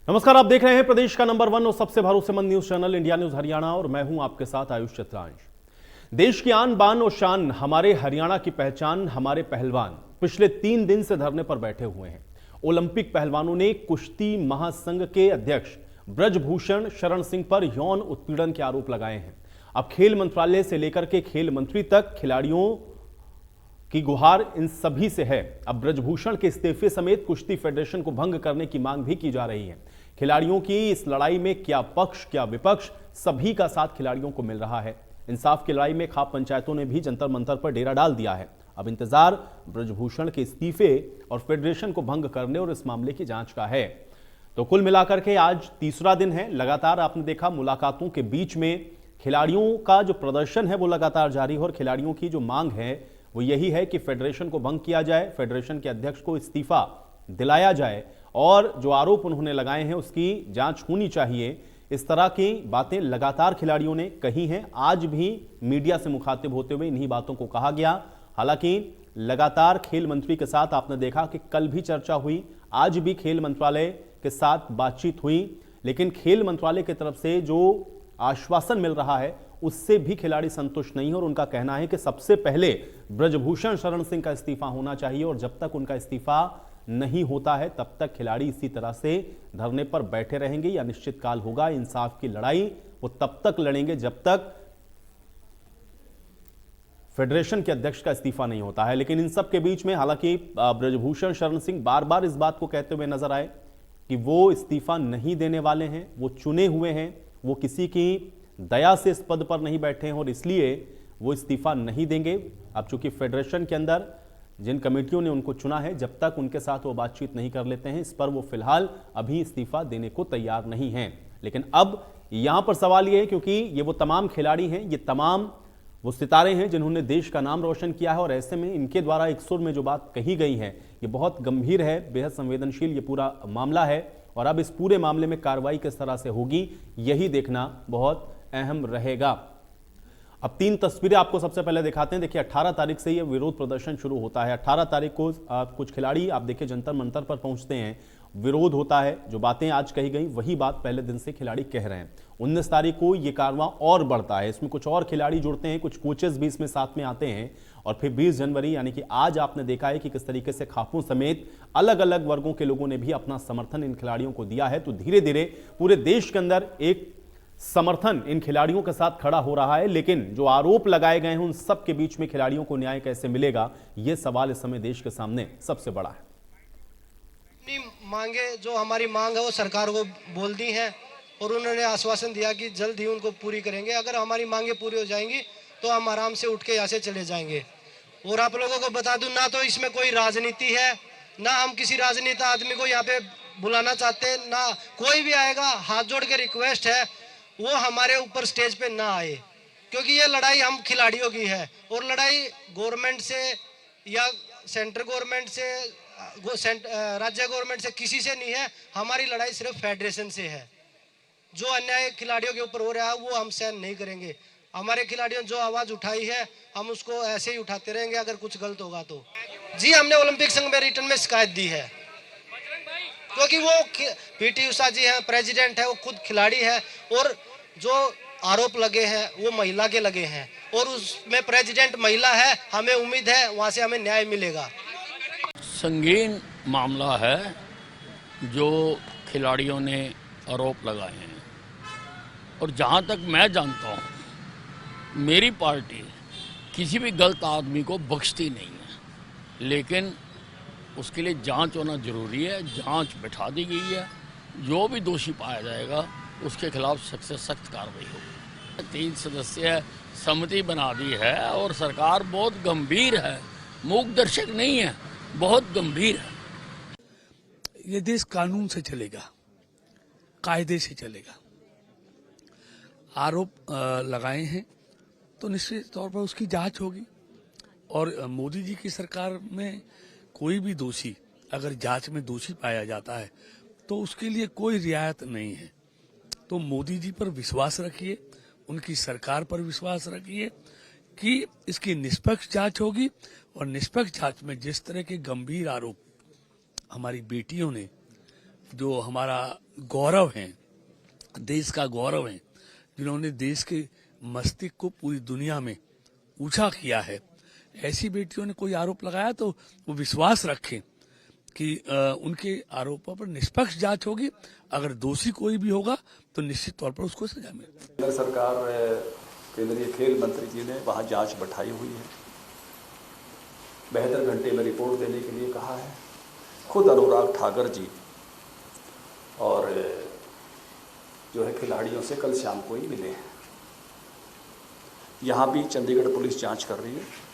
नमस्कार, आप देख रहे हैं प्रदेश का नंबर 1 और सबसे भरोसेमंद news channel India news Haryana और मैं हूं आपके साथ आयुष चित्रांश। देश की आन बान और शान, हमारे हरियाणा की पहचान, हमारे पहलवान पिछले 3 दिन से धरने पर बैठे हुए हैं। ओलंपिक पहलवानों ने कुश्ती महासंघ के अध्यक्ष ब्रजभूषण शरण सिंह पर यौन उत्पीड़न के आरोप लगाए हैं। अब खेल मंत्रालय से लेकर के खेल मंत्री तक खिलाड़ियों की गुहार इन सभी से है। अब ब्रजभूषण के इस्तीफे समेत कुश्ती फेडरेशन को भंग करने की मांग भी की जा रही है। खिलाड़ियों की इस लड़ाई में क्या पक्ष क्या विपक्ष, सभी का साथ खिलाड़ियों को मिल रहा है। इंसाफ की लड़ाई में खाप पंचायतों ने भी जंतर मंतर पर डेरा डाल दिया है। अब इंतजार ब्रजभूषण के इस्तीफे और फेडरेशन को भंग करने और इस मामले की जांच का है। तो कुल मिलाकर के आज तीसरा दिन है। लगातार आपने देखा मुलाकातों के बीच में खिलाड़ियों का जो प्रदर्शन है वो लगातार जारी है और खिलाड़ियों की जो मांग है वो यही है कि फेडरेशन को भंग किया जाए, फेडरेशन के अध्यक्ष को इस्तीफा दिलाया जाए और जो आरोप उन्होंने लगाए हैं उसकी जांच होनी चाहिए। इस तरह की बातें लगातार खिलाड़ियों ने कही हैं। आज भी मीडिया से मुखातिब होते हुए इन्हीं बातों को कहा गया। हालांकि लगातार खेल मंत्री के साथ आपने देखा कि कल भी चर्चा हुई, आज भी खेल मंत्रालय के साथ बातचीत हुई, लेकिन खेल मंत्रालय की तरफ से जो आश्वासन मिल रहा है उससे भी खिलाड़ी संतुष्ट नहीं है और उनका कहना है कि सबसे पहले ब्रजभूषण शरण सिंह का इस्तीफा होना चाहिए और जब तक उनका इस्तीफा नहीं होता है तब तक खिलाड़ी इसी तरह से धरने पर बैठे रहेंगे। या निश्चित काल होगा, इंसाफ की लड़ाई वो तब तक लड़ेंगे जब तक फेडरेशन के अध्यक्ष का इस्तीफा नहीं होता है। लेकिन इन सब के बीच में हालांकि ब्रजभूषण शरण सिंह बार बार इस बात को कहते हुए नजर आए कि वो इस्तीफा नहीं देने वाले हैं, वो चुने हुए हैं, वो किसी की दया से इस पद पर नहीं बैठे हैं और इसलिए वो इस्तीफा नहीं देंगे। अब चूंकि फेडरेशन के अंदर जिन कमेटियों ने उनको चुना है, जब तक उनके साथ वो बातचीत नहीं कर लेते हैं, इस पर वो फिलहाल अभी इस्तीफा देने को तैयार नहीं हैं। लेकिन अब यहां पर सवाल ये है, क्योंकि ये वो तमाम खिलाड़ी हैं, ये तमाम वो सितारे हैं जिन्होंने देश का नाम रोशन किया है और ऐसे में इनके द्वारा एक सुर में जो बात कही गई है ये बहुत गंभीर है, बेहद संवेदनशील ये पूरा मामला है और अब इस पूरे मामले में कार्रवाई किस तरह से होगी यही देखना बहुत अहम रहेगा। अब 3 तस्वीरें आपको सबसे पहले दिखाते हैं। देखिए 18 तारीख से ये विरोध प्रदर्शन शुरू होता है। 18 तारीख को कुछ खिलाड़ी आप देखिए जंतर मंतर पर पहुंचते हैं, विरोध होता है, जो बातें आज कही गई वही बात पहले दिन से खिलाड़ी कह रहे हैं। 19 तारीख को ये कारवां और बढ़ता है, इसमें कुछ और खिलाड़ी जुड़ते हैं, कुछ कोचेस भी इसमें साथ में आते हैं और फिर 20 जनवरी यानी कि आज आपने देखा है कि किस तरीके से खापों समेत अलग अलग वर्गों के लोगों ने भी अपना समर्थन इन खिलाड़ियों को दिया है। तो धीरे धीरे पूरे देश के अंदर एक समर्थन इन खिलाड़ियों के साथ खड़ा हो रहा है। लेकिन जो आरोप लगाए गए हैं उन सब के बीच में खिलाड़ियों को न्याय कैसे मिलेगा, यह सवाल इस समय देश के सामने सबसे बड़ा है। अपनी मांगे, जो हमारी मांग है वो सरकार को बोल दी है और उन्होंने आश्वासन दिया कि जल्द ही उनको पूरी करेंगे। अगर हमारी मांगे पूरी हो जाएंगी तो हम आराम से उठ के यहाँ से चले जाएंगे। और आप लोगों को बता दूं, ना तो इसमें कोई राजनीति है, ना हम किसी राजनीति आदमी को यहाँ पे बुलाना चाहते, ना कोई भी आएगा। हाथ जोड़ के रिक्वेस्ट है वो हमारे ऊपर स्टेज पे ना आए, क्योंकि ये लड़ाई हम खिलाड़ियों की है और लड़ाई गवर्नमेंट से या सेंट्रल गवर्नमेंट से, राज्य गवर्नमेंट से किसी से नहीं है। हमारी लड़ाई सिर्फ फेडरेशन से है। जो अन्याय खिलाड़ियों के ऊपर हो रहा है वो हम सहन नहीं करेंगे। हमारे खिलाड़ियों ने जो आवाज उठाई है हम उसको ऐसे ही उठाते रहेंगे। अगर कुछ गलत होगा तो जी, हमने ओलंपिक संघ में रिटर्न में शिकायत दी है, क्योंकि वो पीटी उषा जी हैं, प्रेसिडेंट है, वो खुद खिलाड़ी है और जो आरोप लगे हैं वो महिला के लगे हैं और उसमें प्रेसिडेंट महिला है। हमें उम्मीद है वहां से हमें न्याय मिलेगा। संगीन मामला है जो खिलाड़ियों ने आरोप लगाए हैं और जहां तक मैं जानता हूं मेरी पार्टी किसी भी गलत आदमी को बख्शती नहीं है, लेकिन उसके लिए जांच होना जरूरी है। जांच बिठा दी गई है, जो भी दोषी पाया जाएगा उसके खिलाफ सख्त से सख्त कार्रवाई होगी। 3 सदस्यीय समिति बना दी है और सरकार बहुत गंभीर है, मूक दर्शक नहीं है, बहुत गंभीर है। ये देश कानून से चलेगा, कायदे से चलेगा। आरोप लगाए हैं तो निश्चित तौर पर उसकी जांच होगी और मोदी जी की सरकार में कोई भी दोषी अगर जांच में दोषी पाया जाता है तो उसके लिए कोई रियायत नहीं है। तो मोदी जी पर विश्वास रखिए, उनकी सरकार पर विश्वास रखिए कि इसकी निष्पक्ष जांच होगी और निष्पक्ष जांच में जिस तरह के गंभीर आरोप हमारी बेटियों ने, जो हमारा गौरव हैं, देश का गौरव हैं, जिन्होंने देश के मस्तिष्क को पूरी दुनिया में ऊंचा किया है, ऐसी बेटियों ने कोई आरोप लगाया तो वो विश्वास रखें कि उनके आरोपों पर निष्पक्ष जांच होगी। अगर दोषी कोई भी होगा तो निश्चित तौर पर उसको सजा मिलेगी। केंद्र सरकार, केंद्रीय खेल मंत्री जी ने वहां जांच बैठाई हुई है, 72 घंटे में रिपोर्ट देने के लिए कहा है। खुद अनुराग ठाकुर जी और जो है खिलाड़ियों से कल शाम को ही मिले हैं। यहाँ भी चंडीगढ़ पुलिस जांच कर रही है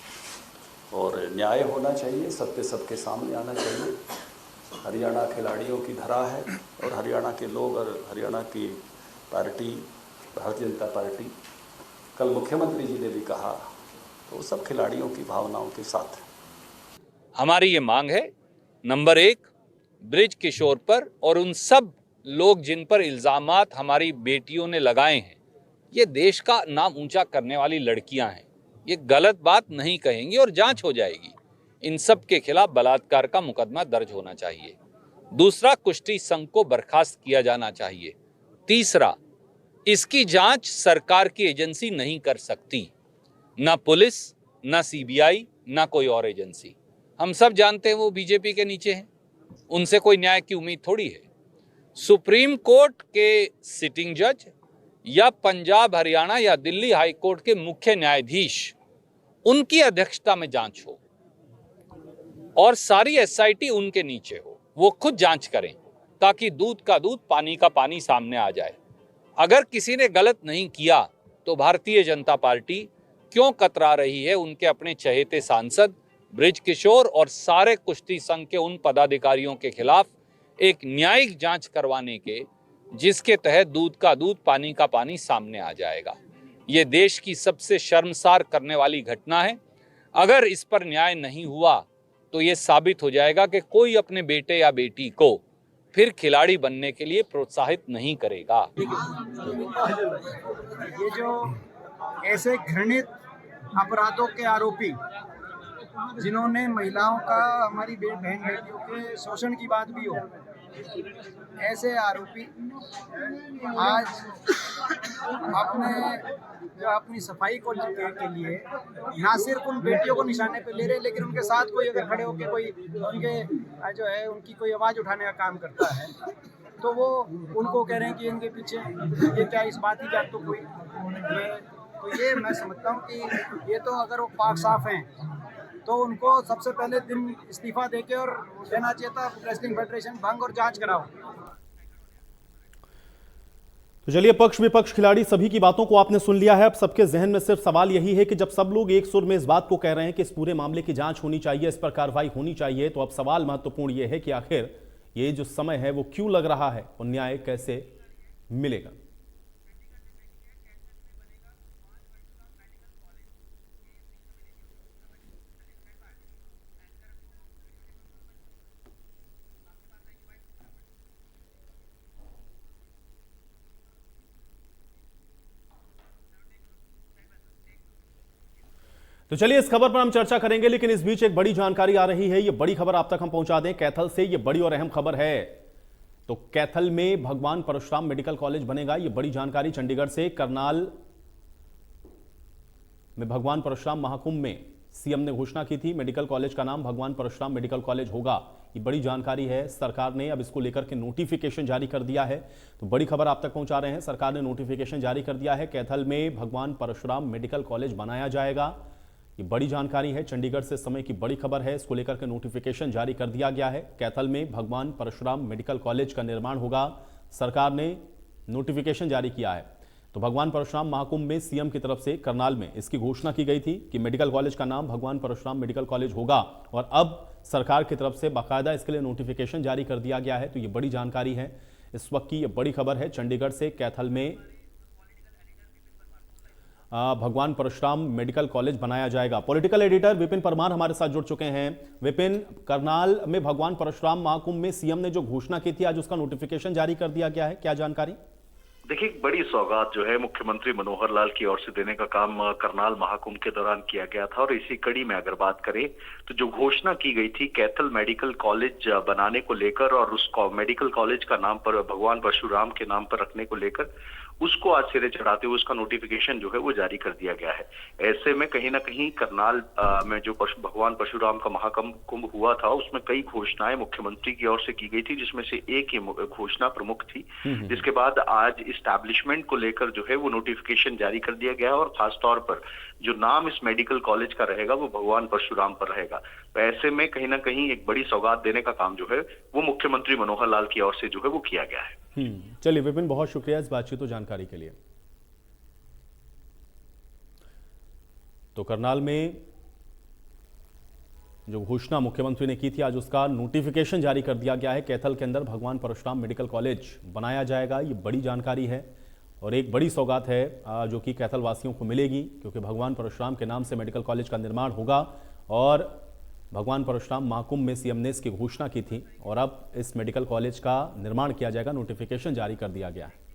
और न्याय होना चाहिए, सत्य सबके सामने आना चाहिए। हरियाणा खिलाड़ियों की धरा है और हरियाणा के लोग और हरियाणा की पार्टी, भारतीय जनता पार्टी, कल मुख्यमंत्री जी ने भी कहा, तो सब खिलाड़ियों की भावनाओं के साथ है। हमारी ये मांग है, नंबर 1, ब्रिज किशोर पर और उन सब लोग जिन पर इल्जामात हमारी बेटियों ने लगाए हैं, ये देश का नाम ऊंचा करने वाली लड़कियां हैं, ये गलत बात नहीं कहेंगी और जांच हो जाएगी। इन सब के खिलाफ बलात्कार का मुकदमा दर्ज होना चाहिए। दूसरा, कुश्ती संघ को बर्खास्त किया जाना चाहिए। तीसरा, इसकी जांच सरकार की एजेंसी नहीं कर सकती, ना पुलिस, ना सीबीआई, ना कोई और एजेंसी। हम सब जानते हैं वो बीजेपी के नीचे हैं, उनसे कोई न्याय की उम्मीद थोड़ी है। सुप्रीम कोर्ट के सिटिंग जज या पंजाब, हरियाणा या दिल्ली हाई कोर्ट के मुख्य न्यायाधीश, उनकी अध्यक्षता में जांच हो और सारी एसआईटी उनके नीचे हो, वो खुद जांच करें ताकि दूध का दूध, पानी का पानी सामने आ जाए। अगर किसी ने गलत नहीं किया तो भारतीय जनता पार्टी क्यों कतरा रही है उनके अपने चहेते सांसद ब्रिज किशोर और सारे कुश्ती संघ के उन पदाधिकारियों के खिलाफ एक न्यायिक जांच करवाने के, जिसके तहत दूध का दूध, पानी का पानी सामने आ जाएगा। ये देश की सबसे शर्मसार करने वाली घटना है। अगर इस पर न्याय नहीं हुआ तो ये साबित हो जाएगा कि कोई अपने बेटे या बेटी को फिर खिलाड़ी बनने के लिए प्रोत्साहित नहीं करेगा। ये जो ऐसे घृणित अपराधों के आरोपी, जिन्होंने महिलाओं का, हमारी बहन बेटियों के शोषण की बात भी हो, ऐसे आरोपी आज अपनी सफाई को के लिए ना सिर्फ उन बेटियों को निशाने पे ले रहे, लेकिन उनके साथ कोई अगर खड़े होकर कोई उनके जो है उनकी कोई आवाज़ उठाने का काम करता है तो वो उनको कह रहे हैं कि इनके पीछे ये क्या इस बात की जात तो कोई तो ये मैं समझता हूँ कि ये तो अगर वो पाक साफ हैं तो उनको सबसे पहले दिन इस्तीफा देके और देना चाहिए था रेसलिंग फेडरेशन भंग और जांच कराओ। तो चलिए, पक्ष विपक्ष, खिलाड़ी, सभी की बातों को आपने सुन लिया है। अब सबके जहन में सिर्फ सवाल यही है कि जब सब लोग एक सुर में इस बात को कह रहे हैं कि इस पूरे मामले की जांच होनी चाहिए, इस पर कार्रवाई होनी चाहिए, तो अब सवाल महत्वपूर्ण यह है कि आखिर ये जो समय है वो क्यों लग रहा है और न्याय कैसे मिलेगा। तो चलिए, इस खबर पर हम चर्चा करेंगे, लेकिन इस बीच एक बड़ी जानकारी आ रही है। ये बड़ी खबर आप तक हम पहुंचा दें कैथल से। ये बड़ी और अहम खबर है। तो कैथल में भगवान परशुराम मेडिकल कॉलेज बनेगा। ये बड़ी जानकारी चंडीगढ़ से। करनाल में भगवान परशुराम महाकुंभ में सीएम ने घोषणा की थी, मेडिकल कॉलेज का नाम भगवान परशुराम मेडिकल कॉलेज होगा। ये बड़ी जानकारी है। सरकार ने अब इसको लेकर के नोटिफिकेशन जारी कर दिया है। तो बड़ी खबर आप तक पहुंचा रहे हैं। सरकार ने नोटिफिकेशन जारी कर दिया है। कैथल में भगवान परशुराम मेडिकल कॉलेज बनाया जाएगा। ये बड़ी जानकारी है। चंडीगढ़ से समय की बड़ी खबर है। इसको लेकर के नोटिफिकेशन जारी कर दिया गया है। कैथल में भगवान परशुराम मेडिकल कॉलेज का निर्माण होगा। सरकार ने नोटिफिकेशन जारी किया है। तो भगवान परशुराम महाकुंभ में सीएम की तरफ से करनाल में इसकी घोषणा की गई थी कि मेडिकल कॉलेज का नाम भगवान परशुराम मेडिकल कॉलेज होगा, और अब सरकार की तरफ से बाकायदा इसके लिए नोटिफिकेशन जारी कर दिया गया है। तो ये बड़ी जानकारी है। इस वक्त की ये बड़ी खबर है। चंडीगढ़ से कैथल में भगवान परशुराम मेडिकल कॉलेज बनाया जाएगा। पॉलिटिकल एडिटर विपिन परमार हमारे साथ जुड़ चुके हैं। विपिन, करनाल में भगवान परशुराम महाकुंभ में सीएम ने जो घोषणा की थी, आज उसका नोटिफिकेशन जारी कर दिया गया है, क्या जानकारी? देखिए, एक बड़ी सौगात जो है मुख्यमंत्री मनोहर लाल की ओर से देने का काम करनाल महाकुंभ के दौरान किया गया था। और इसी कड़ी में अगर बात करें तो जो घोषणा की गई थी कैथल मेडिकल कॉलेज बनाने को लेकर और उस मेडिकल कॉलेज का नाम पर भगवान परशुराम के नाम पर रखने को लेकर, उसको आज सिरे चढ़ाते हुए उसका नोटिफिकेशन जो है वो जारी कर दिया गया है। ऐसे में कहीं ना कहीं करनाल में जो भगवान परशुराम का महाकुंभ हुआ था, उसमें कई घोषणाएं मुख्यमंत्री की ओर से की गई थी, जिसमें से एक ही घोषणा प्रमुख थी, जिसके बाद आज इस्टेब्लिशमेंट को लेकर जो है वो नोटिफिकेशन जारी कर दिया गया है। और खासतौर पर जो नाम इस मेडिकल कॉलेज का रहेगा वो भगवान परशुराम पर रहेगा। तो ऐसे में कहीं ना कहीं एक बड़ी सौगात देने का काम जो है वो मुख्यमंत्री मनोहर लाल की ओर से जो है वो किया गया है। चलिए विपिन, बहुत शुक्रिया इस बातचीत और जानकारी के लिए। तो करनाल में जो घोषणा मुख्यमंत्री ने की थी, आज उसका नोटिफिकेशन जारी कर दिया गया है। कैथल के अंदर भगवान परशुराम मेडिकल कॉलेज बनाया जाएगा। ये बड़ी जानकारी है और एक बड़ी सौगात है जो कि कैथल वासियों को मिलेगी, क्योंकि भगवान परशुराम के नाम से मेडिकल कॉलेज का निर्माण होगा। और भगवान परशुराम महाकुंभ में सीएम ने इसकी घोषणा की थी और अब इस मेडिकल कॉलेज का निर्माण किया जाएगा। नोटिफिकेशन जारी कर दिया गया है।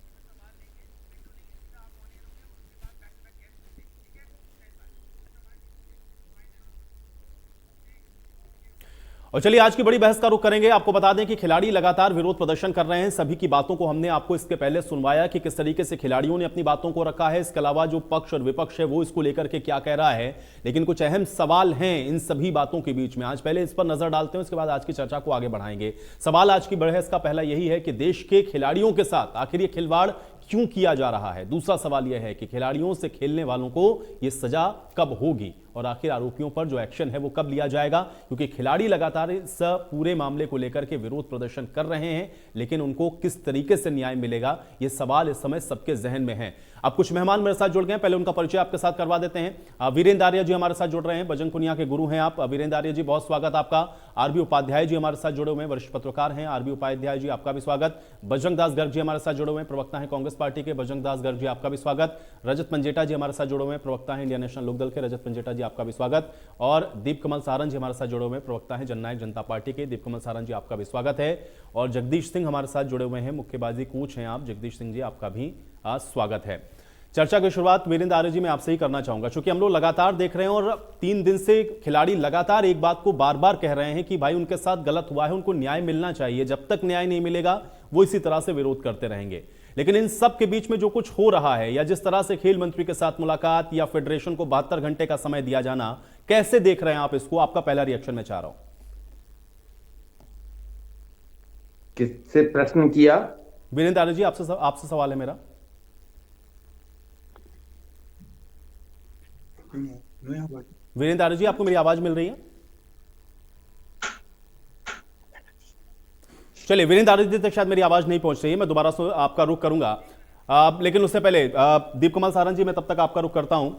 और चलिए आज की बड़ी बहस का रुख करेंगे। आपको बता दें कि खिलाड़ी लगातार विरोध प्रदर्शन कर रहे हैं। सभी की बातों को हमने आपको इसके पहले सुनवाया कि किस तरीके से खिलाड़ियों ने अपनी बातों को रखा है। इसके अलावा जो पक्ष और विपक्ष है वो इसको लेकर के क्या कह रहा है, लेकिन कुछ अहम सवाल हैं इन सभी बातों के बीच में। आज पहले इस पर नजर डालते हैं, उसके बाद आज की चर्चा को आगे बढ़ाएंगे। सवाल आज की बहस का पहला यही है कि देश के खिलाड़ियों के साथ आखिर ये खिलवाड़ क्यों किया जा रहा है। दूसरा सवाल यह है कि खिलाड़ियों से खेलने वालों को यह सजा कब होगी और आखिर आरोपियों पर जो एक्शन है वो कब लिया जाएगा, क्योंकि खिलाड़ी लगातार इस पूरे मामले को लेकर के विरोध प्रदर्शन कर रहे हैं, लेकिन उनको किस तरीके से न्याय मिलेगा ये सवाल इस समय सबके जहन में है। अब कुछ मेहमान मेरे साथ जुड़ गए हैं, पहले उनका परिचय आपके साथ करवा देते हैं। वीरेंद्र आर्य जी हमारे साथ जुड़ रहे हैं, बजरंग पुनिया के गुरु हैं आप। वीरेंद्र आर्य जी, बहुत स्वागत आपका। आरबी उपाध्याय जी हमारे साथ जुड़े हुए हैं, वरिष्ठ पत्रकार हैं। आरबी उपाध्याय जी, आपका भी स्वागत। बजरंग दास गर्ग जी हमारे साथ जुड़े हुए हैं, प्रवक्ता हैं कांग्रेस पार्टी के। बजरंग दास गर्ग जी, आपका भी स्वागत। रजत पंजेटा जी हमारे साथ जुड़े हुए हैं, प्रवक्ता हैं इंडियन नेशनल लोकदल के। रजत पंजेटा जी, आपका भी स्वागत। और दीप कमल सारंग जी हमारे साथ जुड़े हुए हैं, प्रवक्ता हैं जननायक जनता पार्टी के। दीप कमल सारंग जी, आपका भी स्वागत है। और जगदीश सिंह हमारे साथ जुड़े हुए हैं, मुक्केबाजी कोच हैं आप। जगदीश सिंह जी, आपका भी स्वागत है। चर्चा की शुरुआत वीरेंद्र आर्य जी मैं आपसे ही करना चाहूंगा, क्योंकि हम लोग लगातार देख रहे हैं और 3 दिन से खिलाड़ी लगातार एक बात को बार बार कह रहे हैं कि भाई उनके साथ गलत हुआ है, उनको न्याय मिलना चाहिए। जब तक न्याय नहीं मिलेगा वो इसी तरह से विरोध करते रहेंगे। लेकिन इन सब के बीच में जो कुछ हो रहा है, या जिस तरह से खेल मंत्री के साथ मुलाकात या फेडरेशन को 72 घंटे का समय दिया जाना, कैसे देख रहे हैं आप इसको? आपका पहला रिएक्शन मैं चाह रहा हूं। किससे प्रश्न किया? वीरेंद्र आर्य जी, आपसे सवाल है मेरा। वीरेंद्र आर्य जी, आपको मेरी आवाज मिल रही है? चलिए, वीरेंद्र आर्य जी तक शायद मेरी आवाज नहीं पहुंच रही है, मैं दोबारा से आपका रुख करूंगा। लेकिन उससे पहले दीप कमल सारंग जी, मैं तब तक आपका रुख करता हूं।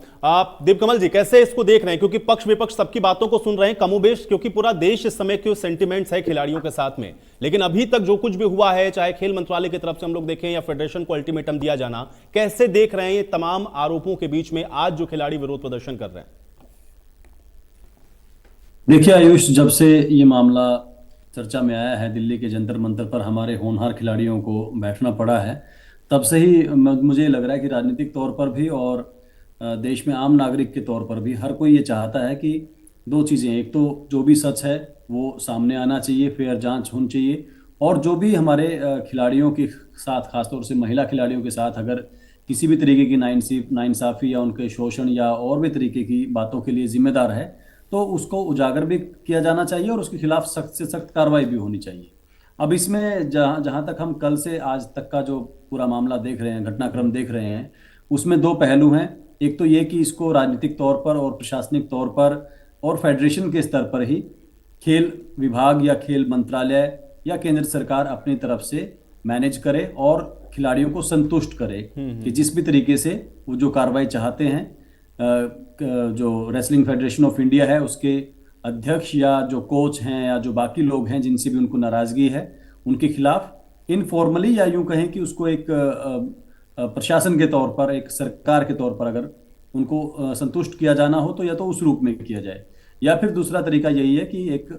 दीप कमल जी, कैसे इसको देख रहे हैं? क्योंकि पक्ष विपक्ष सबकी बातों को सुन रहे हैं कमोबेश, क्योंकि पूरा देश इस समय के सेंटिमेंट्स है खिलाड़ियों के साथ में। लेकिन अभी तक जो कुछ भी हुआ है, चाहे खेल मंत्रालय की तरफ से हम लोग देखें या फेडरेशन को अल्टीमेटम दिया जाना, कैसे देख रहे हैं ये तमाम आरोपों के बीच में आज जो खिलाड़ी विरोध प्रदर्शन कर रहे हैं? देखिए आयुष, जब से ये मामला चर्चा में आया है, दिल्ली के जंतर मंतर पर हमारे होनहार खिलाड़ियों को बैठना पड़ा है, तब से ही मुझे लग रहा है कि राजनीतिक तौर पर भी और देश में आम नागरिक के तौर पर भी हर कोई ये चाहता है कि 2 चीज़ें, एक तो जो भी सच है वो सामने आना चाहिए, फेयर जांच होनी चाहिए, और जो भी हमारे खिलाड़ियों के साथ, खासतौर से महिला खिलाड़ियों के साथ अगर किसी भी तरीके की नाइंसाफ़ी या उनके शोषण या और भी तरीके की बातों के लिए जिम्मेदार है, तो उसको उजागर भी किया जाना चाहिए और उसके खिलाफ सख्त से सख्त कार्रवाई भी होनी चाहिए। अब इसमें जहाँ तक हम कल से आज तक का जो पूरा मामला देख रहे हैं, घटनाक्रम देख रहे हैं, उसमें 2 पहलू हैं। एक तो ये कि इसको राजनीतिक तौर पर और प्रशासनिक तौर पर और फेडरेशन के स्तर पर ही खेल विभाग या खेल मंत्रालय या केंद्र सरकार अपनी तरफ से मैनेज करे और खिलाड़ियों को संतुष्ट करे कि जिस भी तरीके से वो जो कार्रवाई चाहते हैं, जो रेसलिंग फेडरेशन ऑफ इंडिया है उसके अध्यक्ष या जो कोच हैं या जो बाकी लोग हैं जिनसे भी उनको नाराजगी है, उनके खिलाफ इनफॉर्मली या यूं कहें कि उसको एक प्रशासन के तौर पर, एक सरकार के तौर पर अगर उनको संतुष्ट किया जाना हो तो या तो उस रूप में किया जाए, या फिर दूसरा तरीका यही है कि एक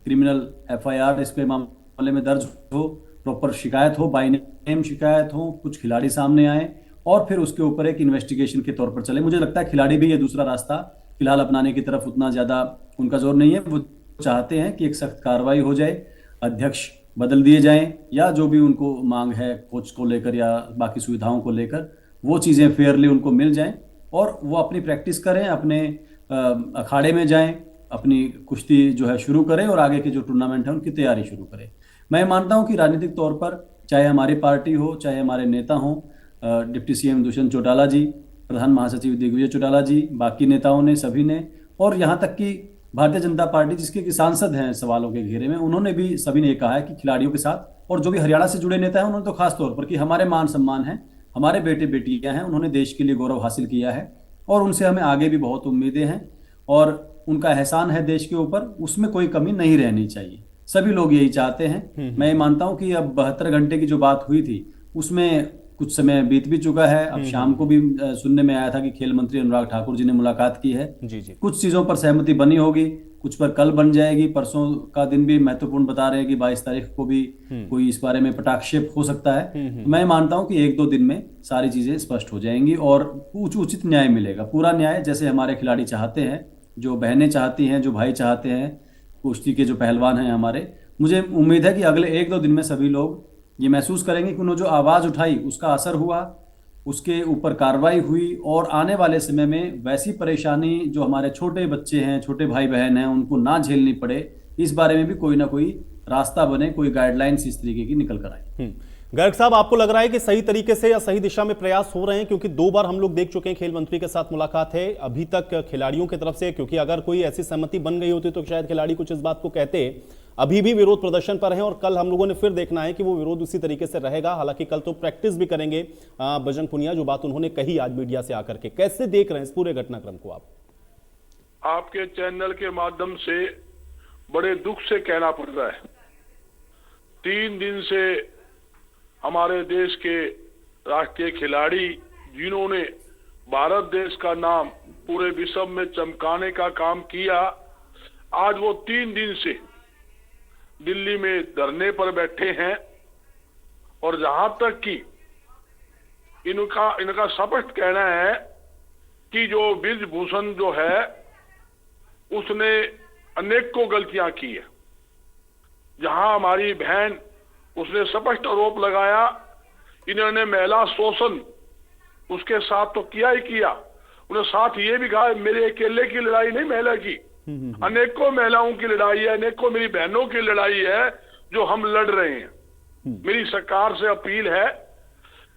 क्रिमिनल FIR इसके मामले में दर्ज हो, प्रॉपर शिकायत हो, बाय नेम शिकायत हो, कुछ खिलाड़ी सामने आए और फिर उसके ऊपर एक इन्वेस्टिगेशन के तौर पर चले। मुझे लगता है खिलाड़ी भी ये दूसरा रास्ता फिलहाल अपनाने की तरफ उतना ज्यादा उनका जोर नहीं है। वो चाहते हैं कि एक सख्त कार्रवाई हो जाए, अध्यक्ष बदल दिए जाएं, या जो भी उनको मांग है कोच को लेकर या बाकी सुविधाओं को लेकर, वो चीजें फेयरली उनको मिल जाएं और वो अपनी प्रैक्टिस करें, अपने अखाड़े में जाएं, अपनी कुश्ती जो है शुरू करें और आगे के जो टूर्नामेंट है उनकी तैयारी शुरू करें। मैं मानता हूं कि राजनीतिक तौर पर चाहे हमारी पार्टी हो, चाहे हमारे नेता हों, डिप्टी सीएम दुष्यंत चौटाला जी, प्रधान महासचिव दिग्विजय चौटाला जी, बाकी नेताओं ने, सभी ने, और यहाँ तक कि भारतीय जनता पार्टी जिसके सांसद हैं सवालों के घेरे में, उन्होंने भी, सभी ने ये कहा है कि खिलाड़ियों के साथ, और जो भी हरियाणा से जुड़े नेता हैं उन्होंने तो खास तौर पर, कि हमारे मान सम्मान है, हमारे बेटे बेटियां हैं, उन्होंने देश के लिए गौरव हासिल किया है और उनसे हमें आगे भी बहुत उम्मीदें हैं और उनका एहसान है देश के ऊपर, उसमें कोई कमी नहीं रहनी चाहिए। सभी लोग यही चाहते हैं। मैं ये मानता हूं कि अब 72 घंटे की जो बात हुई थी उसमें कुछ समय बीत भी चुका है। अब शाम को भी सुनने में आया था कि खेल मंत्री अनुराग ठाकुर जी ने मुलाकात की है। जी जी। कुछ चीजों पर सहमति बनी होगी, कुछ पर कल बन जाएगी। परसों का दिन भी महत्वपूर्ण बता रहे हैं कि 22 तारीख को भी कोई इस बारे में पटाक्षेप हो सकता है। मैं मानता हूं कि 1-2 दिन में सारी चीजें स्पष्ट हो जाएंगी और उचित न्याय मिलेगा, पूरा न्याय, जैसे हमारे खिलाड़ी चाहते हैं, जो बहनें चाहती हैं, जो भाई चाहते हैं, कुश्ती के जो पहलवान हैं हमारे। मुझे उम्मीद है कि अगले 1-2 दिन में सभी लोग ये महसूस करेंगे कि उन्होंने जो आवाज उठाई उसका असर हुआ, उसके ऊपर कार्रवाई हुई और आने वाले समय में वैसी परेशानी जो हमारे छोटे बच्चे हैं, छोटे भाई बहन हैं, उनको ना झेलनी पड़े, इस बारे में भी कोई ना कोई रास्ता बने, कोई गाइडलाइंस इस तरीके की निकल कर आए। गर्ग साहब, आपको लग रहा है कि सही तरीके से या सही दिशा में प्रयास हो रहे हैं? क्योंकि 2 बार हम लोग देख चुके हैं खेल मंत्री के साथ मुलाकात है, अभी तक खिलाड़ियों की तरफ से, क्योंकि अगर कोई ऐसी सहमति बन गई होती तो शायद खिलाड़ी कुछ इस बात को कहते। अभी भी विरोध प्रदर्शन पर हैं और कल हम लोगों ने फिर देखना है कि वो विरोध उसी तरीके से रहेगा। हालांकि कल तो प्रैक्टिस भी करेंगे बजरंग पुनिया, जो बात उन्होंने कही आज मीडिया से आकर के। कैसे देख रहे हैं इस पूरे घटनाक्रम को आप? आपके चैनल के माध्यम से बड़े दुख से कहना पड़ रहा है, 3 दिन से हमारे देश के राष्ट्रीय खिलाड़ी जिन्होंने भारत देश का नाम पूरे विश्व में चमकाने का काम किया, आज वो 3 दिन से दिल्ली में धरने पर बैठे हैं। और जहां तक कि इनका स्पष्ट कहना है कि जो ब्रिजभूषण जो है उसने अनेकों गलतियां की है। जहां हमारी बहन, उसने स्पष्ट आरोप लगाया इन्होंने महिला शोषण उसके साथ तो किया ही किया, उन्हें साथ ये भी कहा मेरे अकेले की लड़ाई नहीं महिला की, अनेकों महिलाओं की लड़ाई है, अनेकों मेरी बहनों की लड़ाई है जो हम लड़ रहे हैं। मेरी सरकार से अपील है,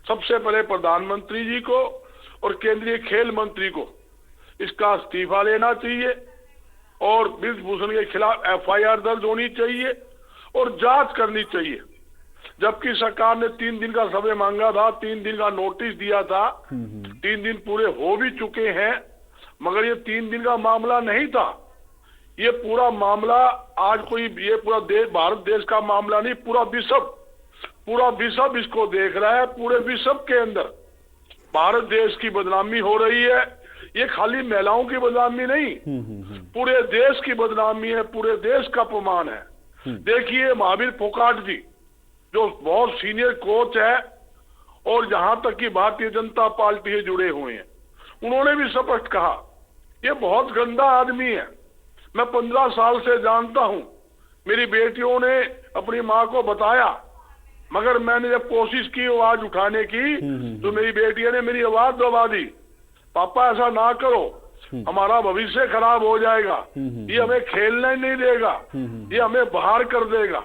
सबसे पहले प्रधानमंत्री जी को और केंद्रीय खेल मंत्री को इसका इस्तीफा लेना चाहिए और ब्रिजभूषण के खिलाफ FIR दर्ज होनी चाहिए और जांच करनी चाहिए। जबकि सरकार ने 3 दिन का समय मांगा था, 3 दिन का नोटिस दिया था, 3 दिन पूरे हो भी चुके हैं, मगर ये 3 दिन का मामला नहीं था। ये पूरा मामला आज कोई, ये पूरा देश, भारत देश का मामला नहीं, पूरा विश्व इसको देख रहा है। पूरे विश्व के अंदर भारत देश की बदनामी हो रही है। ये खाली महिलाओं की बदनामी नहीं, पूरे देश की बदनामी है, पूरे देश का अपमान है। देखिए महावीर फोगाट जी जो बहुत सीनियर कोच है और जहां तक कि भारतीय जनता पार्टी से जुड़े हुए हैं, उन्होंने भी स्पष्ट कहा ये बहुत गंदा आदमी है। मैं 15 साल से जानता हूं, मेरी बेटियों ने अपनी मां को बताया, मगर मैंने जब कोशिश की आवाज उठाने की तो मेरी बेटियों ने मेरी आवाज दबा दी। पापा ऐसा ना करो, हमारा भविष्य खराब हो जाएगा, ये हमें खेलने नहीं देगा, ये हमें बाहर कर देगा।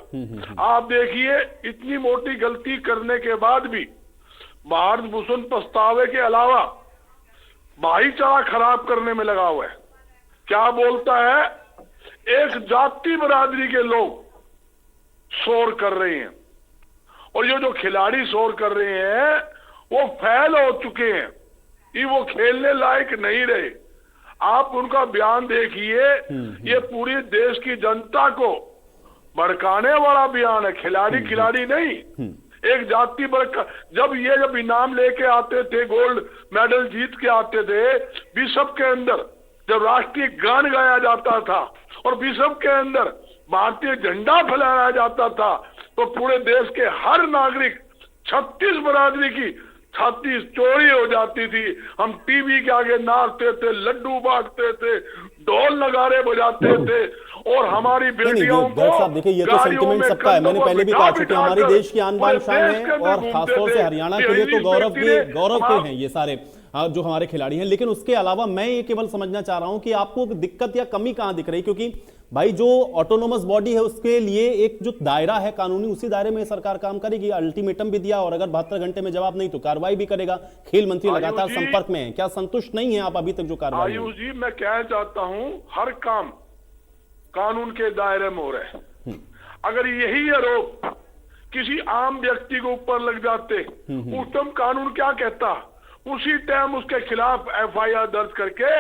आप देखिए इतनी मोटी गलती करने के बाद भी ब्रिजभूषण पछतावे के अलावा भाईचारा खराब करने में लगा हुआ है। क्या बोलता है, एक जाति बिरादरी के लोग शोर कर रहे हैं और ये जो खिलाड़ी शोर कर रहे हैं वो फैल हो चुके हैं, ये वो खेलने लायक नहीं रहे। आप उनका बयान देखिए, ये पूरी देश की जनता को भड़काने वाला बयान है, खिलाड़ी नहीं। एक जाति पर जब इनाम लेके आते थे, गोल्ड मेडल जीत के आते थे विश्व के अंदर, जब राष्ट्रीय गान गाया जाता था और विश्व के अंदर भारतीय झंडा फहराया जाता था, तो पूरे देश के हर नागरिक 36 बरादरी की छाती चोरी हो जाती थी। हम टीवी के आगे नाचते थे, लड्डू बांटते थे, ढोल नगारे बजाते थे और हमारी बेटियों को साहब देखिए, ये तो सेंटिमेंट सबका है। मैंने पहले भी कहा चुके हमारे देश की आन बान शान है और खासतौर से हरियाणा के लिए तो गौरव के हैं ये सारे जो हमारे खिलाड़ी हैं। लेकिन उसके अलावा मैं ये केवल समझना चाह रहा हूं कि आपको दिक्कत या कमी कहां दिख रही, क्योंकि भाई जो ऑटोनोमस बॉडी है उसके लिए एक जो दायरा है कानूनी, उसी दायरे में सरकार काम करेगी। अल्टीमेटम भी दिया और अगर 72 घंटे में जवाब नहीं तो कार्रवाई भी करेगा। खेल मंत्री लगातार संपर्क में है, क्या संतुष्ट नहीं है आप अभी तक जो कार्रवाई? आयुष जी, मैं कहना चाहता हूं हर काम कानून के दायरे में हो रहे हैं। अगर यही आरोप किसी आम व्यक्ति के ऊपर लग जाते, उस टाइम कानून क्या कहता, उसी टाइम उसके खिलाफ FIR दर्ज करके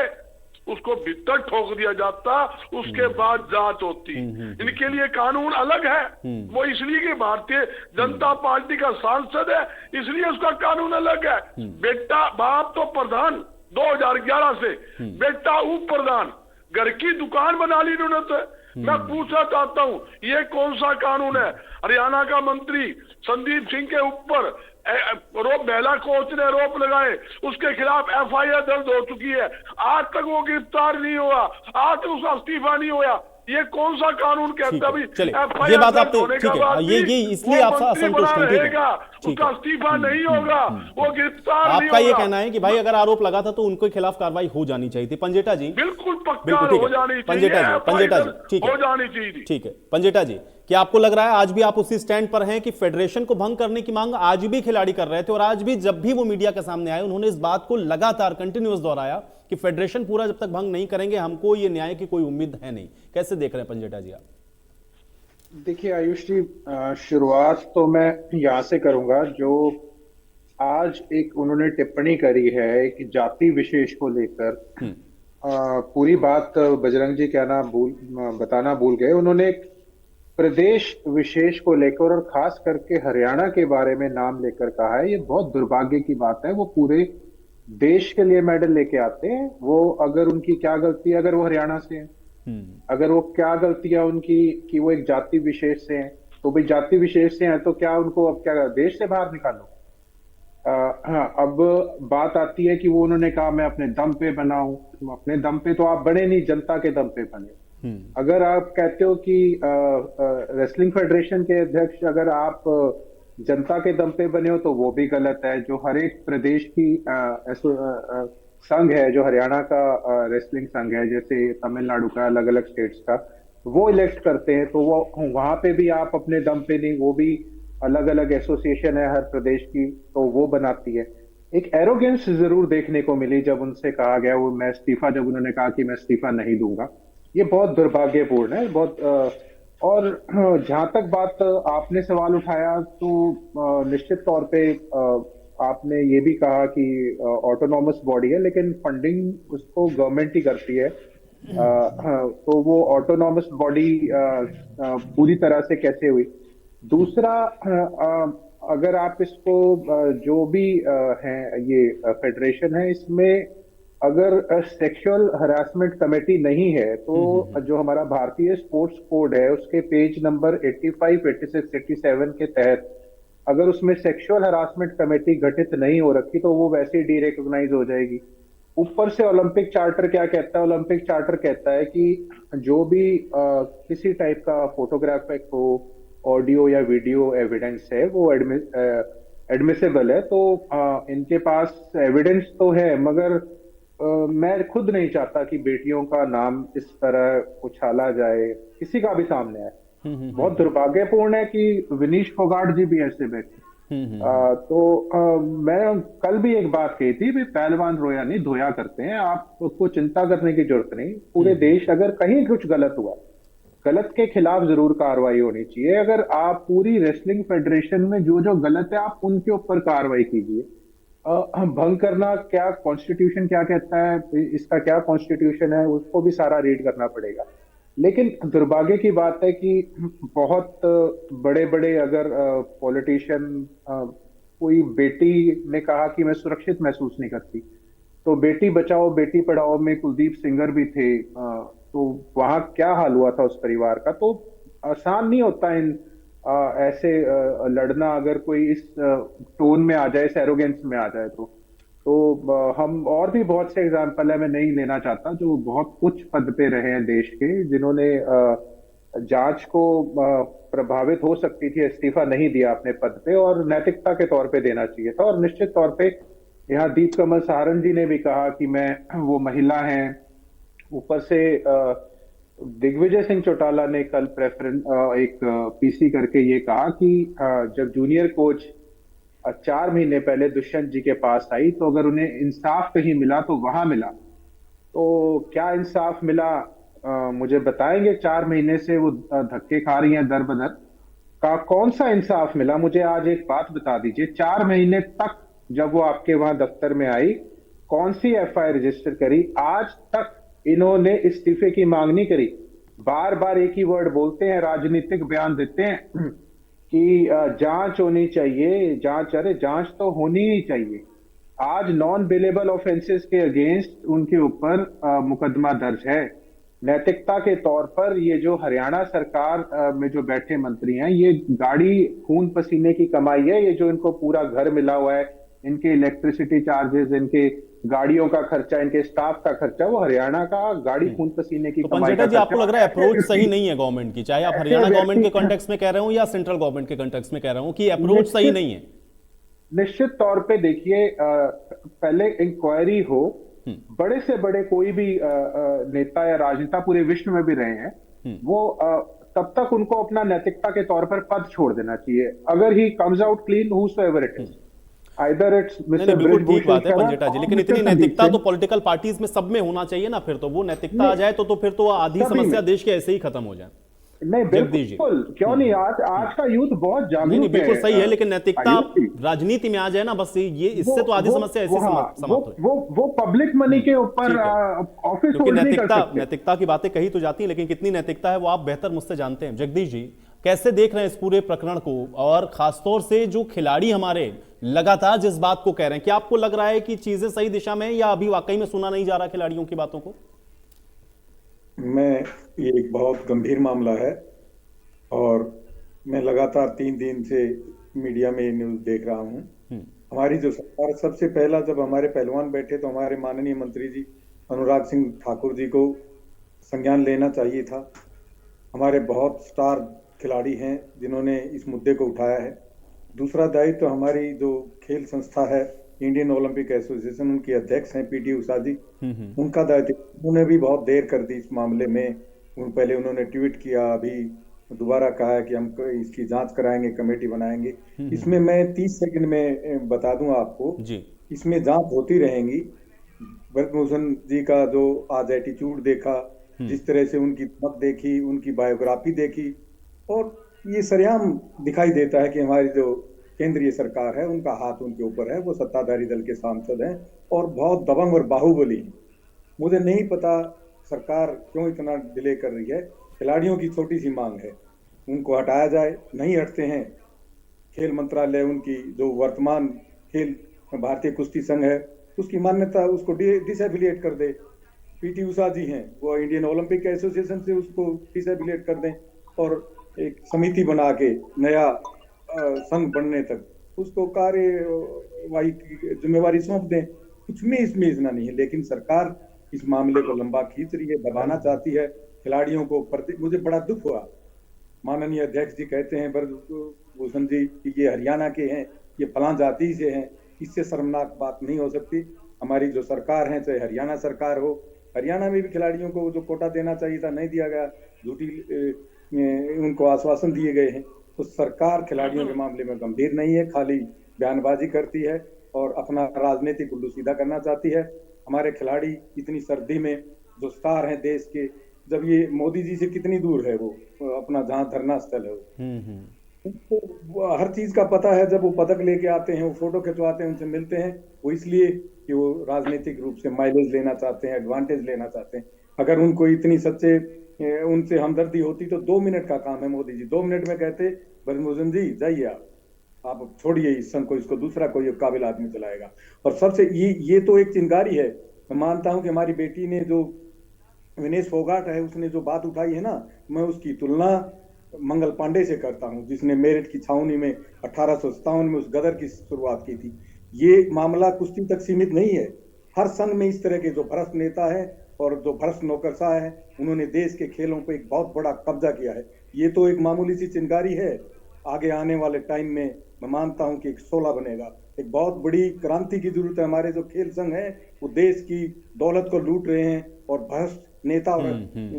उसको भीतर ठोक दिया जाता, उसके बाद जांच होती। इनके लिए कानून अलग है। वो इसलिए कि भारतीय जनता पार्टी का सांसद है, इसलिए उसका कानून अलग है। बेटा बाप तो प्रधान 2011 से, बेटा उप प्रधान, घर की दुकान बना ली इन्होंने। तो मैं पूछना चाहता हूं ये कौन सा कानून है? हरियाणा का मंत्री संदीप सिंह के ऊपर महिला कोच ने आरोप लगाए, उसके खिलाफ FIR दर्ज हो चुकी है, आज तक वो गिरफ्तार नहीं हुआ, आज तक उसका इस्तीफा नहीं हुआ। ये कौन सा कानून कहता है? चलिए ये बात आपने ठीक है, ये इसलिए आप असंतुष्ट हैं, ठीक है, उसका इस्तीफा नहीं होगा, वो गिरफ्तार नहीं आपका ये कहना है कि भाई अगर आरोप लगा था तो उनके खिलाफ कार्रवाई हो जानी चाहिए थी। पंजेटा जी बिल्कुल पक्का हो जानी चाहिए, पंजेटा जी ठीक है, हो जानी चाहिए, ठीक है। पंजेटा जी, क्या आपको लग रहा है आज भी आप उसी स्टैंड पर हैं कि फेडरेशन को भंग करने की मांग आज भी खिलाड़ी कर रहे थे और आज भी जब भी वो मीडिया के सामने आए उन्होंने इस बात को लगातार कंटिन्यूअस दोहराया कि फेडरेशन पूरा जब तक भंग नहीं करेंगे हमको ये न्याय की कोई उम्मीद है नहीं? कैसे देख रहे हैं पंजेटा जी आप? देखिए आयुष जी, शुरुआत तो मैं यहाँ से करूंगा। जो आज एक उन्होंने टिप्पणी करी है कि जाति विशेष को लेकर, पूरी बात बजरंग जी बताना भूल गए। उन्होंने प्रदेश विशेष को लेकर और खास करके हरियाणा के बारे में नाम लेकर कहा है। ये बहुत दुर्भाग्य की बात है। वो पूरे देश के लिए मेडल लेके आते हैं। वो अगर उनकी क्या गलती है, अगर वो हरियाणा से हैं, अगर वो क्या गलतियां उनकी कि वो एक जाति विशेष से हैं, तो भाई जाति विशेष से हैं तो क्या उनको अब क्या देश से बाहर निकालो? हाँ, अब बात आती है कि वो उन्होंने कहा मैं अपने दम पे बनाऊं। अपने दम पे तो आप बने नहीं, जनता के दम पे बने। अगर आप कहते हो कि रेसलिंग फेडरेशन के अध्यक्ष अगर आप जनता के दम पे बने हो तो वो भी गलत है। जो हर एक प्रदेश की संघ है, जो हरियाणा का रेसलिंग संघ है, जैसे तमिलनाडु का, अलग अलग स्टेट्स का, वो इलेक्ट करते हैं, तो वो वहां पे भी आप अपने दम पे नहीं, वो भी अलग अलग एसोसिएशन है हर प्रदेश की, तो वो बनाती है। एक एरोगेंस जरूर देखने को मिली जब उनसे कहा गया वो मैं इस्तीफा, जब उन्होंने कहा कि मैं इस्तीफा नहीं दूंगा। ये बहुत दुर्भाग्यपूर्ण है, बहुत। और जहां तक बात आपने सवाल उठाया तो निश्चित तौर पे आपने ये भी कहा कि ऑटोनॉमस बॉडी है, लेकिन फंडिंग उसको गवर्नमेंट ही करती है। तो वो ऑटोनॉमस बॉडी पूरी तरह से कैसे हुई? दूसरा, अगर आप इसको जो भी है ये फेडरेशन है, इसमें अगर सेक्सुअल हरासमेंट कमेटी नहीं है तो जो हमारा भारतीय स्पोर्ट्स कोड है उसके पेज नंबर 85, 86, 87 के तहत अगर उसमें सेक्सुअल हरासमेंट कमेटी गठित नहीं हो रखी तो वो वैसे ही डीरिकॉग्नाइज हो जाएगी। ऊपर से ओलंपिक चार्टर क्या कहता है? ओलंपिक चार्टर कहता है कि जो भी किसी टाइप का फोटोग्राफिक हो, ऑडियो या वीडियो एविडेंस है, वो एडमिसेबल है। तो इनके पास एविडेंस तो है, मगर मैं खुद नहीं चाहता कि बेटियों का नाम इस तरह उछाला जाए, किसी का भी सामने आए। बहुत दुर्भाग्यपूर्ण है कि विनीश फोगाट जी भी ऐसे बैठे। मैं कल भी एक बात कही थी, पहलवान रोया नहीं धोया करते हैं, आपको चिंता करने की जरूरत नहीं। पूरे देश अगर कहीं कुछ गलत हुआ, गलत के खिलाफ जरूर कार्रवाई होनी चाहिए। अगर आप पूरी रेसलिंग फेडरेशन में जो जो गलत है आप उनके ऊपर कार्रवाई कीजिए। भंग करना क्या कॉन्स्टिट्यूशन क्या कहता है, इसका क्या कॉन्स्टिट्यूशन है, उसको भी सारा रीड करना पड़ेगा। लेकिन दुर्भाग्य की बात है कि बहुत बड़े बड़े अगर पॉलिटिशियन, कोई बेटी ने कहा कि मैं सुरक्षित महसूस नहीं करती, तो बेटी बचाओ बेटी पढ़ाओ में कुलदीप सिंगर भी थे, तो वहां क्या हाल हुआ था उस परिवार का। तो आसान नहीं होता इन ऐसे लड़ना अगर कोई इस टोन में आ जाए, इस एरोगेंस में आ जाए तो हम और भी बहुत से एग्जाम्पल है, मैं नहीं लेना चाहता, जो बहुत उच्च पद पे रहे हैं देश के, जिन्होंने जांच को प्रभावित हो सकती थी, इस्तीफा नहीं दिया अपने पद पे और नैतिकता के तौर पे देना चाहिए था। और निश्चित तौर पे यहाँ दीप कमल सहारन जी ने भी कहा कि मैं वो महिला हैं। ऊपर से दिग्विजय सिंह चौटाला ने कल एक पीसी करके ये कहा कि जब जूनियर कोच 4 महीने पहले दुष्यंत जी के पास आई तो अगर उन्हें इंसाफ कहीं मिला तो वहां मिला। तो क्या इंसाफ मिला, मुझे बताएंगे? 4 महीने से वो धक्के खा रही हैं दर बदर, का कौन सा इंसाफ मिला? मुझे आज एक बात बता दीजिए, 4 महीने तक जब वो आपके वहां दफ्तर में आई, कौन सी एफआईआर रजिस्टर करी? आज तक इन्होंने इस्तीफे की मांग नहीं करी। बार बार एक ही वर्ड बोलते हैं, राजनीतिक बयान देते हैं कि जांच होनी चाहिए, जांच, अरे जांच तो होनी ही चाहिए। आज नॉन बेलेबल ऑफेंसेस के अगेंस्ट उनके ऊपर मुकदमा दर्ज है। नैतिकता के तौर पर ये जो हरियाणा सरकार में जो बैठे मंत्री हैं, ये गाड़ी खून पसीने की कमाई है। ये जो इनको पूरा घर मिला हुआ है, इनके इलेक्ट्रिसिटी चार्जेस, इनके गाड़ियों का खर्चा, इनके स्टाफ का खर्चा, वो हरियाणा का गाड़ी खून पसीने की तो कमाई पंचेटा का जी, आपको लग रहा है खर्चा। अप्रोच सही नहीं है गवर्नमेंट की, चाहे आप हरियाणा गवर्नमेंट के कॉन्टेक्स्ट में कह रहे हो या सेंट्रल गवर्नमेंट के कॉन्टेक्स्ट में कह रहे हो, कि अप्रोच सही नहीं है? निश्चित तौर पे देखिए, पहले इंक्वायरी हो, बड़े से बड़े कोई भी नेता या राजनेता पूरे विश्व में भी रहे हैं, वो तब तक उनको अपना नैतिकता के तौर पर पद छोड़ देना चाहिए। अगर he comes out clean whosoever it is, either it's mister बिल्कुल ठीक बात है ब्रिजभूषण पंचेटा जी, लेकिन इतनी नैतिकता तो पॉलिटिकल पार्टीज में सब में होना चाहिए ना। फिर तो वो नैतिकता आ जाए तो फिर तो आधी समस्या देश के ऐसे ही खत्म हो जाए। नहीं, बिल्कुल, क्यों नहीं? आज का यूथ बहुत जागरूक है। नहीं, बिल्कुल सही है, लेकिन नैतिकता राजनीति में आ जाए ना, बस ये इससे तो आधी समस्या ऐसे समाप्त हो। वो पब्लिक मनी के ऊपर ऑफिस क्योंकि होल्ड नहीं कर सकते। नैतिकता की बातें कही तो जाती है, लेकिन कितनी नैतिकता है वो आप बेहतर मुझसे जानते हैं। जगदीश जी, कैसे देख रहे हैं इस पूरे प्रकरण को, और खासतौर से जो खिलाड़ी हमारे लगातार जिस बात को कह रहे हैं, क्या आपको लग रहा है कि चीजें सही दिशा में, या अभी वाकई में सुना नहीं जा रहा खिलाड़ियों की बातों को? ये एक बहुत गंभीर मामला है और मैं लगातार 3 दिन से मीडिया में न्यूज देख रहा हूं। हमारी जो सरकार, सबसे पहला जब हमारे पहलवान बैठे तो हमारे माननीय मंत्री जी अनुराग सिंह ठाकुर जी को संज्ञान लेना चाहिए था। हमारे बहुत स्टार खिलाड़ी हैं जिन्होंने इस मुद्दे को उठाया है। दूसरा दायित्व तो हमारी जो खेल संस्था है, इंडियन ओलंपिक एसोसिएशन, उनके अध्यक्ष हैं पीटी उषा जी, उनका दायित्व, उन्होंने भी बहुत देर कर दी इस मामले में। पहले उन्होंने ट्वीट किया, अभी दोबारा कहा है कि हम इसकी जांच कराएंगे, कमेटी बनाएंगे। इसमें मैं 30 सेकंड में बता दूं आपको जी। इसमें जांच होती रहेंगी। ब्रजभूषण जी का जो आज एटीट्यूड देखा, जिस तरह से उनकी मत देखी, उनकी बायोग्राफी देखी, और ये सरेआम दिखाई देता है कि हमारी जो केंद्रीय सरकार है उनका हाथ उनके ऊपर है। वो सत्ताधारी दल के सांसद हैं और बहुत दबंग और बाहुबली। मुझे नहीं पता सरकार क्यों इतना डिले कर रही है। खिलाड़ियों की छोटी सी मांग है, उनको हटाया जाए, नहीं हटते हैं। खेल मंत्रालय, उनकी जो वर्तमान खेल भारतीय कुश्ती संघ है, उसकी मान्यता, उसको डिसएफिलिएट कर दे। पीटी उषा जी हैं, वो इंडियन ओलंपिक एसोसिएशन से उसको डिसएफिलिएट कर दें और एक समिति बना के नया संघ बनने तक उसको कार्यवाही की जिम्मेवारी सौंप दें। कुछ में इसमें इतना नहीं है, लेकिन सरकार इस मामले को लंबा खींच रही है, दबाना चाहती है खिलाड़ियों को। मुझे बड़ा दुख हुआ, माननीय अध्यक्ष जी कहते हैं ब्रजभूषण जी कि ये हरियाणा के हैं, ये फलां जाति से हैं। इससे शर्मनाक बात नहीं हो सकती। हमारी जो सरकार है, चाहे हरियाणा सरकार हो, हरियाणा में भी खिलाड़ियों को जो कोटा देना चाहिए था नहीं दिया गया, झूठी उनको आश्वासन दिए गए हैं। तो सरकार खिलाड़ियों के मामले में गंभीर नहीं है, खाली बयानबाजी करती है और अपना राजनीतिक उल्लू सीधा करना चाहती है। हमारे खिलाड़ी इतनी सर्दी में जो स्टार हैं देश के, जब ये मोदी जी से कितनी दूर है वो अपना जहाँ धरना स्थल है, उनको हर चीज का पता है। जब वो पदक लेके आते हैं, वो फोटो खिंचवाते हैं, उनसे मिलते हैं, वो इसलिए कि वो राजनीतिक रूप से माइलेज लेना चाहते हैं, एडवांटेज लेना चाहते हैं। अगर उनको इतनी सच्चे उनसे हमदर्दी होती तो 2 मिनट का काम है। मोदी जी 2 मिनट में कहते, ब्रजभूषण जी जाइए, आप छोड़िए इस संघ को, इसको दूसरा कोई काबिल आदमी चलाएगा। और सबसे ये तो एक चिंगारी है। मैं मानता हूं कि हमारी बेटी ने जो विनेश फोगाट है, उसने जो बात उठाई है ना, मैं उसकी तुलना मंगल पांडे से करता हूं, जिसने मेरठ की छावनी में 1857 में उस गदर की शुरुआत की थी। ये मामला कुश्ती तक सीमित नहीं है। हर संघ में इस तरह के जो भ्रष्ट नेता है और जो भ्रष्ट नौकरशाह है, उन्होंने देश के खेलों पर एक बहुत बड़ा कब्जा किया है। ये तो एक मामूली सी चिंगारी है। आगे आने वाले टाइम में मैं मानता हूं कि एक 16 बनेगा। एक बहुत बड़ी क्रांति की जरूरत है। हमारे जो खेल संघ है वो देश की दौलत को लूट रहे हैं और भ्रष्ट नेता और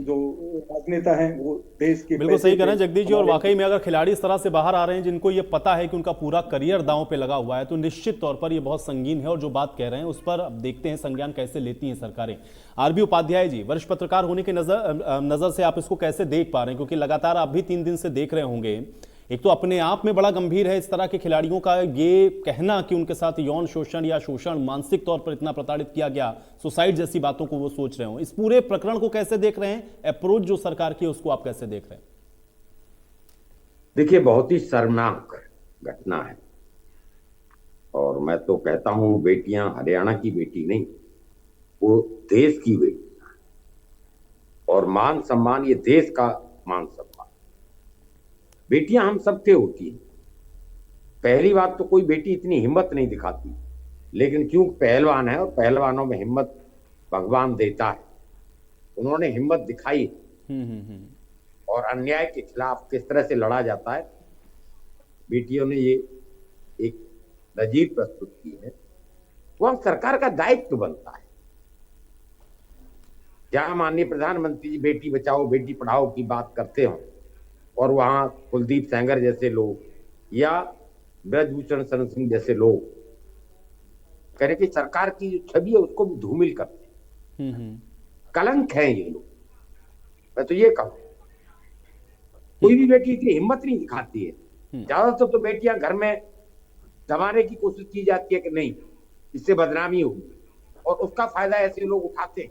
जो राजनेता हैं वो देश के बिल्कुल सही कह रहे हैं जगदीश जी। और वाकई में अगर खिलाड़ी इस तरह से बाहर आ रहे हैं जिनको ये पता है कि उनका पूरा करियर दांव पे लगा हुआ है, तो निश्चित तौर पर ये बहुत संगीन है। और जो बात कह रहे हैं उस पर अब देखते हैं संज्ञान कैसे लेती हैं सरकारें। आरबी उपाध्याय जी, वरिष्ठ पत्रकार होने के नजर से आप इसको कैसे देख पा रहे हैं, क्योंकि लगातार आप भी 3 दिन से देख रहे होंगे। एक तो अपने आप में बड़ा गंभीर है इस तरह के खिलाड़ियों का ये कहना कि उनके साथ यौन शोषण या शोषण, मानसिक तौर पर इतना प्रताड़ित किया गया, सुसाइड जैसी बातों को वो सोच रहे हो। इस पूरे प्रकरण को कैसे देख रहे हैं? अप्रोच जो सरकार की है उसको आप कैसे देख रहे हैं? देखिए, बहुत ही शर्मनाक घटना है। और मैं तो कहता हूं बेटियां हरियाणा की बेटी नहीं, वो देश की बेटी और मान सम्मान ये देश का मान सम्मान। बेटियां हम सबके होती हैं। पहली बात तो कोई बेटी इतनी हिम्मत नहीं दिखाती, लेकिन क्यों पहलवान है और पहलवानों में हिम्मत भगवान देता है। उन्होंने हिम्मत दिखाई और अन्याय के खिलाफ किस तरह से लड़ा जाता है, बेटियों ने ये एक नजीर प्रस्तुत की है। वह सरकार का दायित्व बनता है। जहां माननीय प्रधानमंत्री जी बेटी बचाओ बेटी पढ़ाओ की बात करते हो और वहां कुलदीप सेंगर जैसे लोग या ब्रजभूषण शरण सिंह जैसे लोग कह रहे कि सरकार की जो छवि है उसको भी धूमिल करते हैं। कलंक है ये लोग। मैं तो ये कहूं, कोई भी बेटी इतनी हिम्मत नहीं दिखाती है। ज्यादातर तो बेटियां घर में दबाने की कोशिश की जाती है कि नहीं इससे बदनामी होगी, और उसका फायदा ऐसे लोग उठाते हैं।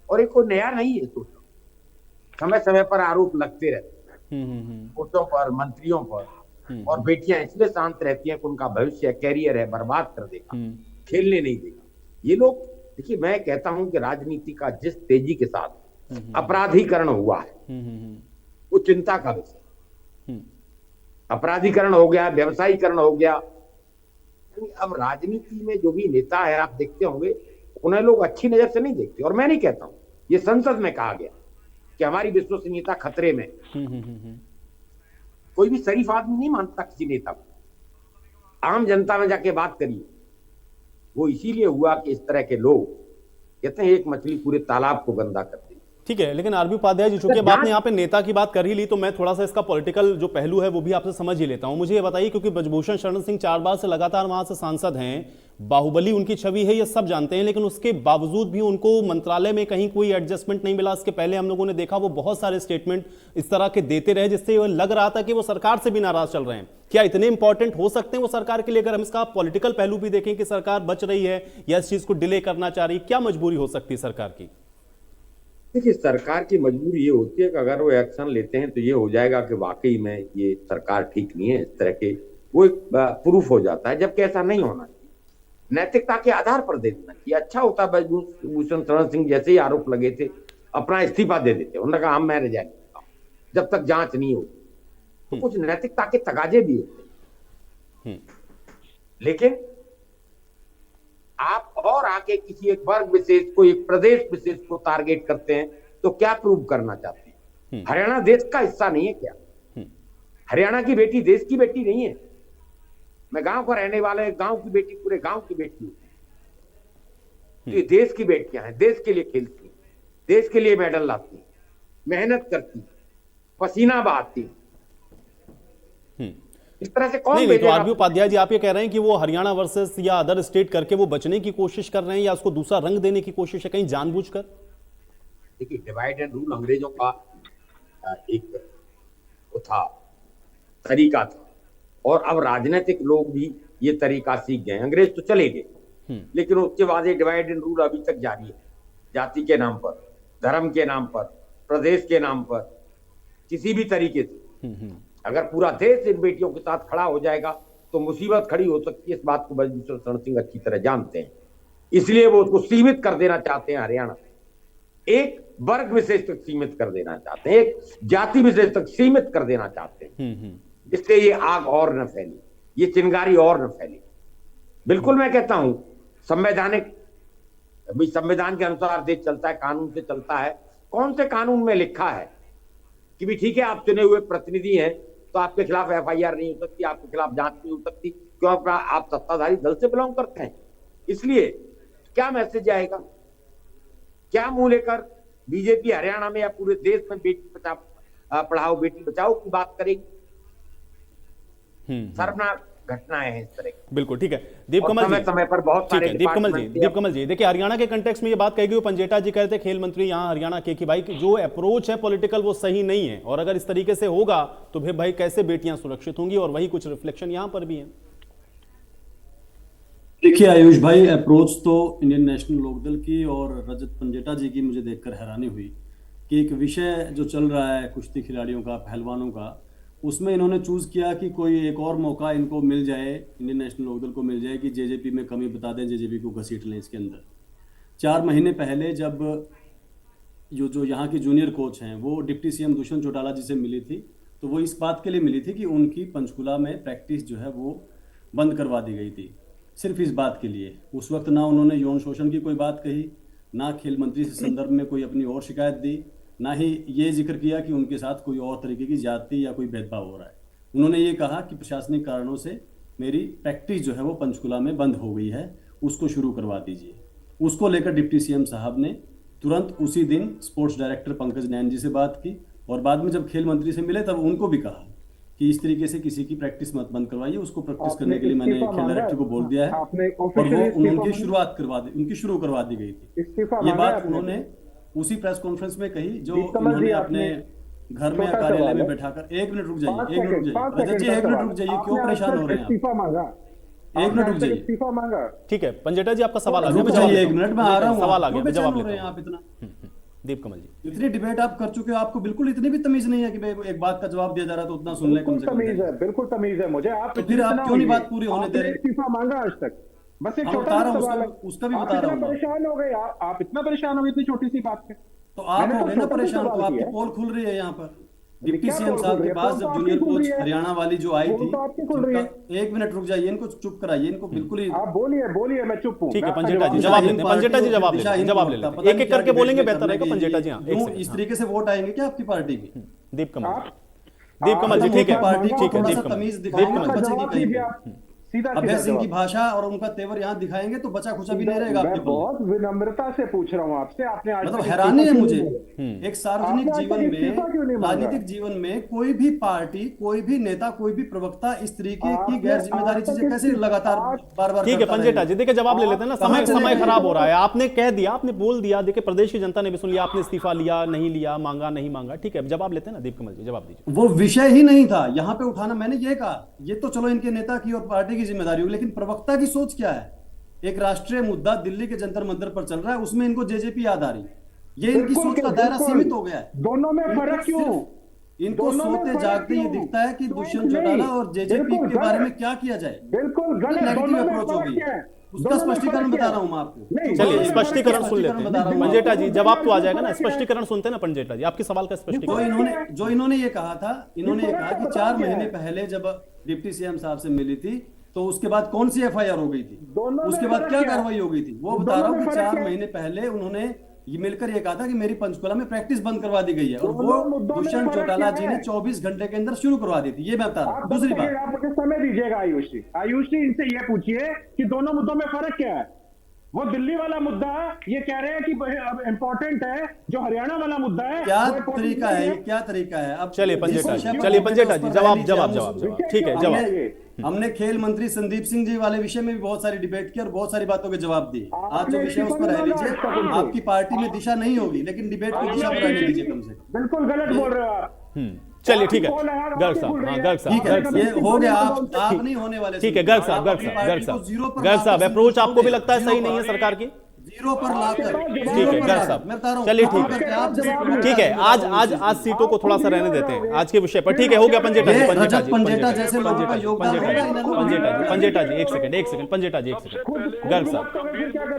और एक कोई नया नहीं है, तो समय समय पर आरोप लगते रहते कोर्टों पर, मंत्रियों पर, और बेटियां इसलिए शांत रहती हैं कि उनका भविष्य कैरियर है, बर्बाद कर देगा, खेलने नहीं देगा। ये लोग, देखिए मैं कहता हूं कि राजनीति का जिस तेजी के साथ अपराधीकरण हुआ है वो चिंता का विषय। अपराधीकरण हो गया, व्यवसायीकरण हो गया। अब राजनीति में जो भी नेता है आप देखते होंगे, उन्हें लोग अच्छी नजर से नहीं देखते। और मैं नहीं कहता हूं, ये संसद में कहा गया कि हमारी विश्वसनीयता खतरे में। कोई भी शरीफ आदमी नहीं मानता किसी नेता को। आम जनता में जाके बात करिए। वो इसीलिए हुआ कि इस तरह के लोग कहते हैं एक मछली पूरे तालाब को गंदा कर दी। ठीक है, लेकिन आरबी उपाध्याय जी, चूंकि आपने यहाँ पे नेता की बात कर ही ली, तो मैं थोड़ा सा इसका पॉलिटिकल जो पहलू है वो भी आपसे समझ ही लेता हूं। मुझे ये बताइए, क्योंकि ब्रजभूषण शरण सिंह 4 बार से लगातार वहां से सांसद हैं, बाहुबली उनकी छवि है ये सब जानते हैं, लेकिन उसके बावजूद भी उनको मंत्रालय में कहीं कोई एडजस्टमेंट नहीं मिला। इसके पहले हम लोगों ने देखा वो बहुत सारे स्टेटमेंट इस तरह के देते रहे जिससे लग रहा था कि वो सरकार से भी नाराज चल रहे हैं। क्या इतने इंपॉर्टेंट हो सकते हैं वो सरकार के लिए? अगर हम इसका पॉलिटिकल पहलू भी देखें कि सरकार बच रही है या इस चीज को डिले करना चाह रही है, क्या मजबूरी हो सकती है सरकार की? देखिए, सरकार की मजबूरी ये होती है कि अगर वो एक्शन लेते हैं तो ये हो जाएगा कि वाकई में ये सरकार ठीक नहीं है, इस तरह के वो एक प्रूफ हो जाता है, जबकि ऐसा नहीं होना चाहिए। नैतिकता के आधार पर दे देना चाहिए। अच्छा होता ब्रजभूषण शरण सिंह जैसे ही आरोप लगे थे अपना इस्तीफा दे देते, उन्होंने कहा मैं रिजाइन करता हूं जब तक जांच नहीं होगी। तो कुछ नैतिकता के तगाजे भी होते हैं। लेकिन आप और आके किसी एक वर्ग विशेष को, एक प्रदेश विशेष को टारगेट करते हैं तो क्या प्रूव करना चाहते हैं? हरियाणा देश का हिस्सा नहीं है क्या? हरियाणा की बेटी देश की बेटी नहीं है? मैं गांव का रहने वाले, गांव की बेटी पूरे गांव की बेटी हूं। तो ये देश की बेटियां हैं, देश के लिए खेलती, देश के लिए मेडल लाती, मेहनत करती, पसीना बहाती। इस तरह से कौन? नहीं, तो आरबी उपाध्याय जी, आप ये कह रहे हैं कि वो हरियाणा वर्सेस या अदर स्टेट करके वो बचने की कोशिश कर रहे हैं या उसको दूसरा रंग देने की कोशिश है कहीं जानबूझकर? देखिए, डिवाइड एंड रूल अंग्रेजों का एक वो था, तरीका था, और अब राजनीतिक लोग भी ये तरीका सीख गए। अंग्रेज तो चले गए, लेकिन उसके बाद ये डिवाइड एंड रूल अभी तक जारी है। जाति के नाम पर, धर्म के नाम पर, प्रदेश के नाम पर, किसी भी तरीके से अगर पूरा देश इन बेटियों के साथ खड़ा हो जाएगा तो मुसीबत खड़ी हो सकती है। इस बात को ब्रजभूषण शरण सिंह अच्छी तरह जानते हैं, इसलिए वो उसको सीमित कर देना चाहते हैं हरियाणा। एक वर्ग विशेष तक सीमित कर देना चाहते हैं, एक जाति विशेष तक सीमित कर देना चाहते हैं, जिससे ये आग और न फैली, ये चिंगारी और न फैली। बिल्कुल मैं कहता हूं संविधान के अनुसार देश चलता है, कानून से चलता है। कौन से कानून में लिखा है कि भी ठीक है आप चुने हुए प्रतिनिधि हैं तो आपके खिलाफ एफआईआर नहीं हो सकती, आपके खिलाफ जांच नहीं हो सकती, क्यों आप सत्ताधारी दल से बिलोंग करते हैं। इसलिए क्या मैसेज आएगा, क्या मुंह लेकर बीजेपी हरियाणा में या पूरे देश में बेटी पढ़ाओ बेटी बचाओ की बात करेगी। शर्मनाक घटनाएं हैं इस तरह की। बिल्कुल ठीक है दीप कमल जी, समय पर बहुत सारे दीप कमल जी देखिए हरियाणा के कंटेक्स्ट में ये बात कही गई, पंजेटा जी कहते खेल मंत्री यहाँ हरियाणा के कि भाई जो अप्रोच है पॉलिटिकल वो सही नहीं है, और अगर इस तरीके से होगा तो फिर भाई कैसे बेटियां सुरक्षित होंगी, और वही कुछ रिफ्लेक्शन यहाँ पर भी है। देखिए आयुष भाई, अप्रोच तो इंडियन नेशनल लोकदल की और रजत पंजेटा जी की मुझे देखकर हैरानी हुई कि एक विषय जो चल रहा है कुश्ती खिलाड़ियों का, पहलवानों का, उसमें इन्होंने चूज किया कि कोई एक और मौका इनको मिल जाए, इंडियन नेशनल लोकदल को मिल जाए कि जेजेपी में कमी बता दें, जेजेपी को घसीट लें इसके अंदर। 4 महीने पहले जब जो यहाँ की जूनियर कोच हैं वो डिप्टी सीएम दुष्यंत चौटाला जी से मिली थी, तो वो इस बात के लिए मिली थी कि उनकी पंचकुला में प्रैक्टिस जो है वो बंद करवा दी गई थी, सिर्फ इस बात के लिए। उस वक्त ना उन्होंने यौन शोषण की कोई बात कही, ना खेल मंत्री से संदर्भ में कोई अपनी और शिकायत दी, ना ही ये जिक्र किया कि उनके साथ कोई और तरीके की जाति या कोई भेदभाव हो रहा है। उन्होंने ये कहा कि प्रशासनिक कारणों से मेरी प्रैक्टिस जो है वो पंचकुला में बंद हो गई है, उसको शुरू करवा दीजिए। उसको लेकर डिप्टी सीएम साहब ने तुरंत उसी दिन स्पोर्ट्स डायरेक्टर पंकज नैन जी से बात की, और बाद में जब खेल मंत्री से मिले तब उनको भी कहा कि इस तरीके से किसी की प्रैक्टिस मत बंद करवाइए, उसको प्रैक्टिस करने के लिए मैंने खेल डायरेक्टर को बोल दिया है, और वो उनकी शुरुआत उनकी शुरू करवा दी गई थी। ये बात उन्होंने उसी प्रेस कॉन्फ्रेंस में कही जो उन्होंने अपने घर में कार्यालय में बैठाकर। 1 मिनट रुक जाइए, 1 मिनट रुक जाइए रजत जी, 1 मिनट रुक जाइए, क्यों परेशान हो रहे हैं आप? 1 मिनट रुक जाइए, इस्तीफा मांगा। ठीक है पंजेटा जी आपका सवाल आ गया, रुक जाइए 1 मिनट, मैं आ रहा हूँ। सवाल आ गया, जवाब लेते हैं आप इतना। दीप कमल जी, इतनी डिबेट आप कर चुके हो, आपको बिल्कुल इतनी भी तमीज नहीं है कि भाई एक बात का जवाब दिया जा रहा है तो उतना सुन ले कम से कम। तमीज है, बिल्कुल तमीज है मुझे। आप तो फिर आप क्यों नहीं बात पूरी होने दे रहे? इस्तीफा मांगा आज तक, बस एक हम छोटा बता रहा सा हूँ, सवाल है। उसका भी आप बता रहा इतना हूँ। परेशान हो गए, आप इतना परेशान हो गए इतनी छोटी सी बात पे, तो आप मैंने हो तो गए ना छोटा सा परेशान, तो सवाल आपकी किया है। पोल खुल रही है यहाँ पर। डिप्टी क्या सीएम पोल साहब खुल रही के है? पास पोल तो जब आपकी जूनियर खुल कोच रही है। हरियाणा वाली जो आई पोल थी, तो आपकी खुल रही है। 1 मिनट रुक जाइए, इनको चुप कराइए, इनको बिल्कुल ही। आप बोलिए, मैं चुप हूँ। ठीक है मैं आपका पंजेटा जी जवाब जवाब लेते हैं, पंजेटा जी जवाब लेते हैं, जवाब ले लेते हैं, एक एक करके बोलेंगे बेहतर रहेगा। पंजेटा जी हाँ, इस तरीके से वोट आएंगे क्या आपकी पार्टी की? दीप कमल जी ठीक है, पार्टी को ठीक है थोड़ा दीप सा कमल तमीज जी, दिखाएंगे दीप तो कमल जी। बचेगी कहीं पे। सीधा अभय सिंह की जवाब। भाषा और उनका तेवर यहाँ दिखाएंगे तो बचा खुचा भी नहीं रहेगा मैं आपके पल्ले। बहुत विनम्रता से पूछ रहा हूँ आपसे, आपने आज मतलब तक हैरानी है इस्तीफा मुझे, क्यों नहीं बोला? एक सार्वजनिक आपने आज जीवन तक इस्तीफा क्यों नहीं में, मांगा? राजनीतिक जीवन में कोई भी पार्टी, कोई भी नेता, कोई भी प्रवक्ता इस तरीके की आपने गैर जिम्मेदारी आज तक चीजें कैसे लगातार बार बार ठीक है पंजेटा जी देखिए जवाब ले लेते हैं ना, समय खराब हो रहा है। आपने कह दिया, आपने बोल दिया, देखिए प्रदेश की जनता ने भी सुन लिया, आपने इस्तीफा लिया नहीं लिया, मांगा नहीं मांगा, ठीक है जवाब लेते हैं ना। दीप कमल जी जवाब दीजिए। वो विषय ही नहीं था यहाँ पे उठाना। मैंने ये कहा ये तो चलो इनके नेता की और पार्टी की जिम्मेदारी होगी, लेकिन प्रवक्ता की सोच क्या है? एक राष्ट्रीय मुद्दा दिल्ली के जंतर मंतर पर चल रहा है, उसमें इनको जेजेपी याद आ रही है। ये इनकी सोच का दायरा सीमित हो गया है। दोनों में फर्क क्यों? इनको सोते जागते ये दिखता है कि दुष्यंत चौटाला और जेजेपी के बारे में क्या किया जाए। बिल्कुल गलत, नेगेटिव अप्रोच हो गई है, उसका स्पष्टीकरण बता रहा हूँ मैं आपको। चलिए स्पष्टीकरण सुन लेते हैं पंजेटा जी, जवाब तो आ जाएगा ना, स्पष्टीकरण सुनते हैं ना पंजेटा जी, आपके सवाल का स्पष्टीकरण। जो इन्होंने ये कहा था, इन्होंने ये कहा कि 4 महीने पहले जब डिप्टी सीएम साहब से मिली थी तो उसके बाद कौन सी एफआईआर हो गई थी, उसके बाद क्या कार्रवाई हो गई थी, वो बता रहा हूँ कि 4 महीने पहले उन्होंने ये मिलकर ये कहा था कि मेरी पंचकुला में प्रैक्टिस बंद करवा दी गई है, और वो दुष्यंत चौटाला जी ने 24 घंटे के अंदर शुरू करवा दी थी। ये मैं बता रहा हूँ। दूसरी बात, आप मुझे समय दीजिएगा आयुष जी, इनसे ये पूछिए कि दोनों मुद्दों में फर्क क्या है? वो दिल्ली वाला मुद्दा ये कह रहे हैं कि इंपॉर्टेंट है, जो हरियाणा वाला मुद्दा है क्या तरीका है, क्या तरीका है? अब चलिए पंजेटा जी जवाब ठीक है जवाब। हमने खेल मंत्री संदीप सिंह जी वाले विषय में भी बहुत सारी डिबेट की और बहुत सारी बातों के जवाब दिए। आज जो विषय उस पर रह लीजिए, आपकी पार्टी में दिशा नहीं होगी, लेकिन डिबेट की दिशा पर रहने दीजिए कम से कम। बिल्कुल गलत बोल रहे हो आप। चलिए ठीक है गर्ग साहब, हाँ गर्ग साहब, ठीक है ये हो गया, आप नहीं होने वाले। ठीक है गर्ग साहब, गर्ग साहब अप्रोच आपको भी लगता है सही नहीं है सरकार की? जीरो पर लाकर ठीक है गर्ग साहब, चलिए ठीक है, आज सीटों को थोड़ा सा रहने देते हैं आज के विषय पर। ठीक है, हो गया पंजेटा जी, पंजेटा जैसे लोगों का योगदान पंजेटा जी एक सेकंड पंजेटा जी एक सेकंड। गर्ग साहब,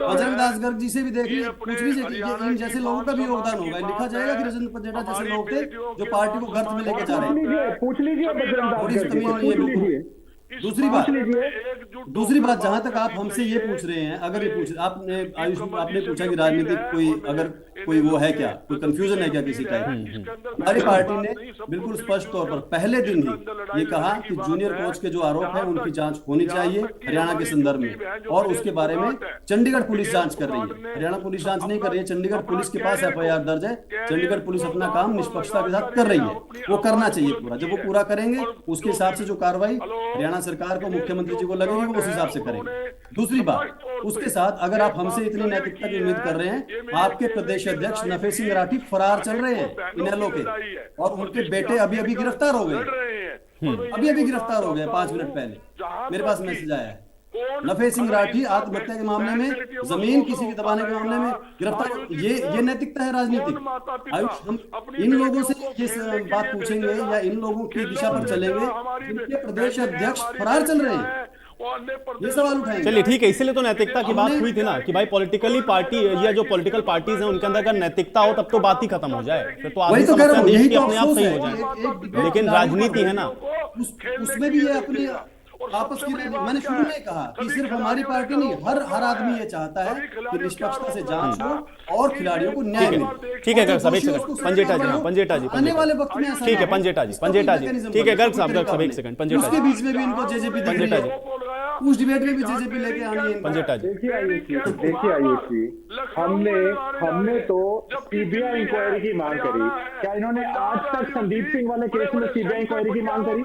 बजरंग दास गर्ग जी से भी देख लीजिए, पूछ लीजिए कि इन जैसे लोगों का भी योगदान होगा। लिखा जाएगा कि रजत पंजेटा जैसे लोग थे जो पार्टी को गर्त में लेके जा रहे हैं। पूछ लीजिए बजरंग दास गर्ग जी, पूछ लीजिए। दूसरी बात जहां तक आप हमसे ये पूछ रहे हैं, अगर ये पूछ आपने आयुष आपने पूछा कि राजनीतिक कोई अगर कोई वो है क्या, कोई कंफ्यूजन है क्या किसी का, हमारी पार्टी ने बिल्कुल स्पष्ट तौर पर पहले दिन ही ये कहा कि जूनियर कोच के जो आरोप है उनकी जांच होनी चाहिए हरियाणा के संदर्भ में, और उसके बारे में चंडीगढ़ पुलिस जांच कर रही है। हरियाणा पुलिस जांच नहीं कर रही है, चंडीगढ़ पुलिस के पास FIR दर्ज है। चंडीगढ़ पुलिस अपना काम निष्पक्षता के साथ कर रही है, वो करना चाहिए पूरा। जब वो पूरा करेंगे उसके हिसाब से जो कार्रवाई हरियाणा सरकार को, मुख्यमंत्री जी को लगेगी, वो उस हिसाब से करेंगे। दूसरी बात, उसके साथ अगर आप हमसे इतनी नैतिकता की उम्मीद कर रहे हैं, आपके प्रदेश अध्यक्ष नफे सिंह राठी फरार चल रहे हैं इनेलो के, और उनके बेटे अभी अभी गिरफ्तार हो गए, अभी गिरफ्तार हो गए 5 मिनट पहले। मेरे पास मैसेज आया है, नफे सिंह राठी आत्महत्या के मामले में, जमीन किसी की दबाने के मामले में गिरफ्तार। ये नैतिकता है राजनीतिक। आयुष, हम इन लोगों से ये बात पूछेंगे या इन लोगों की दिशा पर चलेंगे जिनके प्रदेश अध्यक्ष फरार चल रहे हैं, ये सवाल उठाएंगे। चलिए ठीक है, इसीलिए तो नैतिकता की बात हुई थी ना कि भाई पॉलिटिकली पार्टी या जो पॉलिटिकल पार्टीज हैं उनके अंदर अगर नैतिकता हो तब तो बात ही खत्म हो जाए, फिर तो आदमी समस्या देश की अपने आप सही हो जाए। लेकिन राजनीति है ना, उसमें भी ये अपनी आपस की, मैंने शुरू में कहा कि सिर्फ हमारी पार्टी नहीं, हर आदमी ये चाहता है कि निष्पक्षता से जांच हो और खिलाड़ियों को न्याय मिले। ठीक है गर्ग साहब, एक सेकंड पंजेटा जी आने वाले वक्त में ऐसा ठीक है पंजेटा जी ठीक है गर्ग साहब एक सेकंड पंजेटा उसके बीच में भी इनको जेजेपी पंजेटा जी, उस डिबेट में भी जेजेपी लेके आनी है पंजेटा जी। देखिए आयुष जी, हमने तो सीबीआई इंक्वायरी की मांग करी। क्या इन्होंने आज तक संदीप सिंह वाले केस में सीबीआई इंक्वायरी की मांग करी?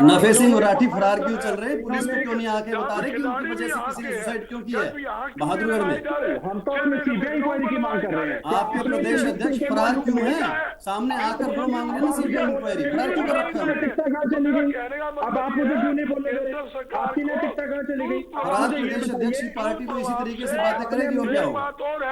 नफे सिंह और राठी फरार क्यों चल रहे हैं? पुलिस को क्यों नहीं आके बता रहे कि उनकी वजह से किसी ने सुसाइड क्यों किया है बहादुरगढ़ में? हम तो अपने सीबीआई इंक्वायरी की मांग कर रहे हैं। आपके प्रदेश अध्यक्ष फरार क्यों हैं? सामने आकर वो मांग रहे हैं सीबीआई इंक्वायरी, फरार क्यों कर रखा है? नैतिकता कहाँ चली गई? अब आप मुझे क्यों नहीं बोले? आपकी नैतिकता कहाँ चली गई? फरार प्रदेश अध्यक्ष की पार्टी को इसी तरीके से बातें करेगी और क्या होगा?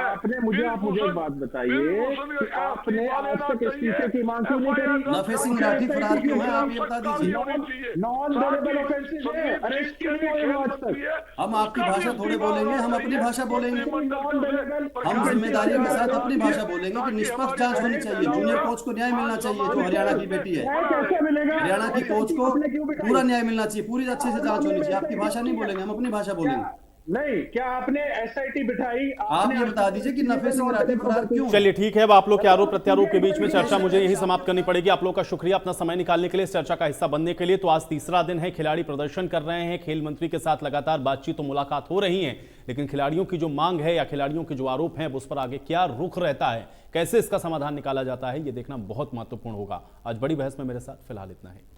आपने मुझे एक बात बताइए कि आपने आज तक इस्तीफे की मांग क्यों नहीं करी? नफे सिंह राठी फरार क्यों है, आप ये बता दीजिए। नॉन वेरेबल ऑफेंसेस है, अरेस्ट क्यों नहीं हुए आज तक? हम आपकी भाषा थोड़े बोलेंगे, हम अपनी भाषा बोलेंगे। हम जिम्मेदारी के साथ अपनी भाषा बोलेंगे कि निष्पक्ष जांच होनी चाहिए, जूनियर कोच को न्याय मिलना चाहिए जो हरियाणा की बेटी है। हरियाणा की कोच को पूरा न्याय मिलना चाहिए, पूरी अच्छे से जांच होनी चाहिए। आपकी भाषा नहीं बोलेंगे, हम अपनी भाषा बोलेंगे। नहीं, क्या आपने SIT बिठाई? आप ये बता दीजिए कि नफे सिंह राठी फरार क्यों? चलिए ठीक है, अब आप लोग के आरोप प्रत्यारोप के बीच में चर्चा मुझे यही समाप्त करनी पड़ेगी। आप लोग का शुक्रिया अपना समय निकालने के लिए, इस चर्चा का हिस्सा बनने के लिए। तो आज तीसरा दिन है, खिलाड़ी प्रदर्शन कर रहे हैं, खेल मंत्री के साथ लगातार बातचीत और मुलाकात हो रही है, लेकिन खिलाड़ियों की जो मांग है या खिलाड़ियों के जो आरोप हैं उस पर आगे क्या रुख रहता है, कैसे इसका समाधान निकाला जाता है, ये देखना बहुत महत्वपूर्ण होगा। आज बड़ी बहस में मेरे साथ फिलहाल इतना है।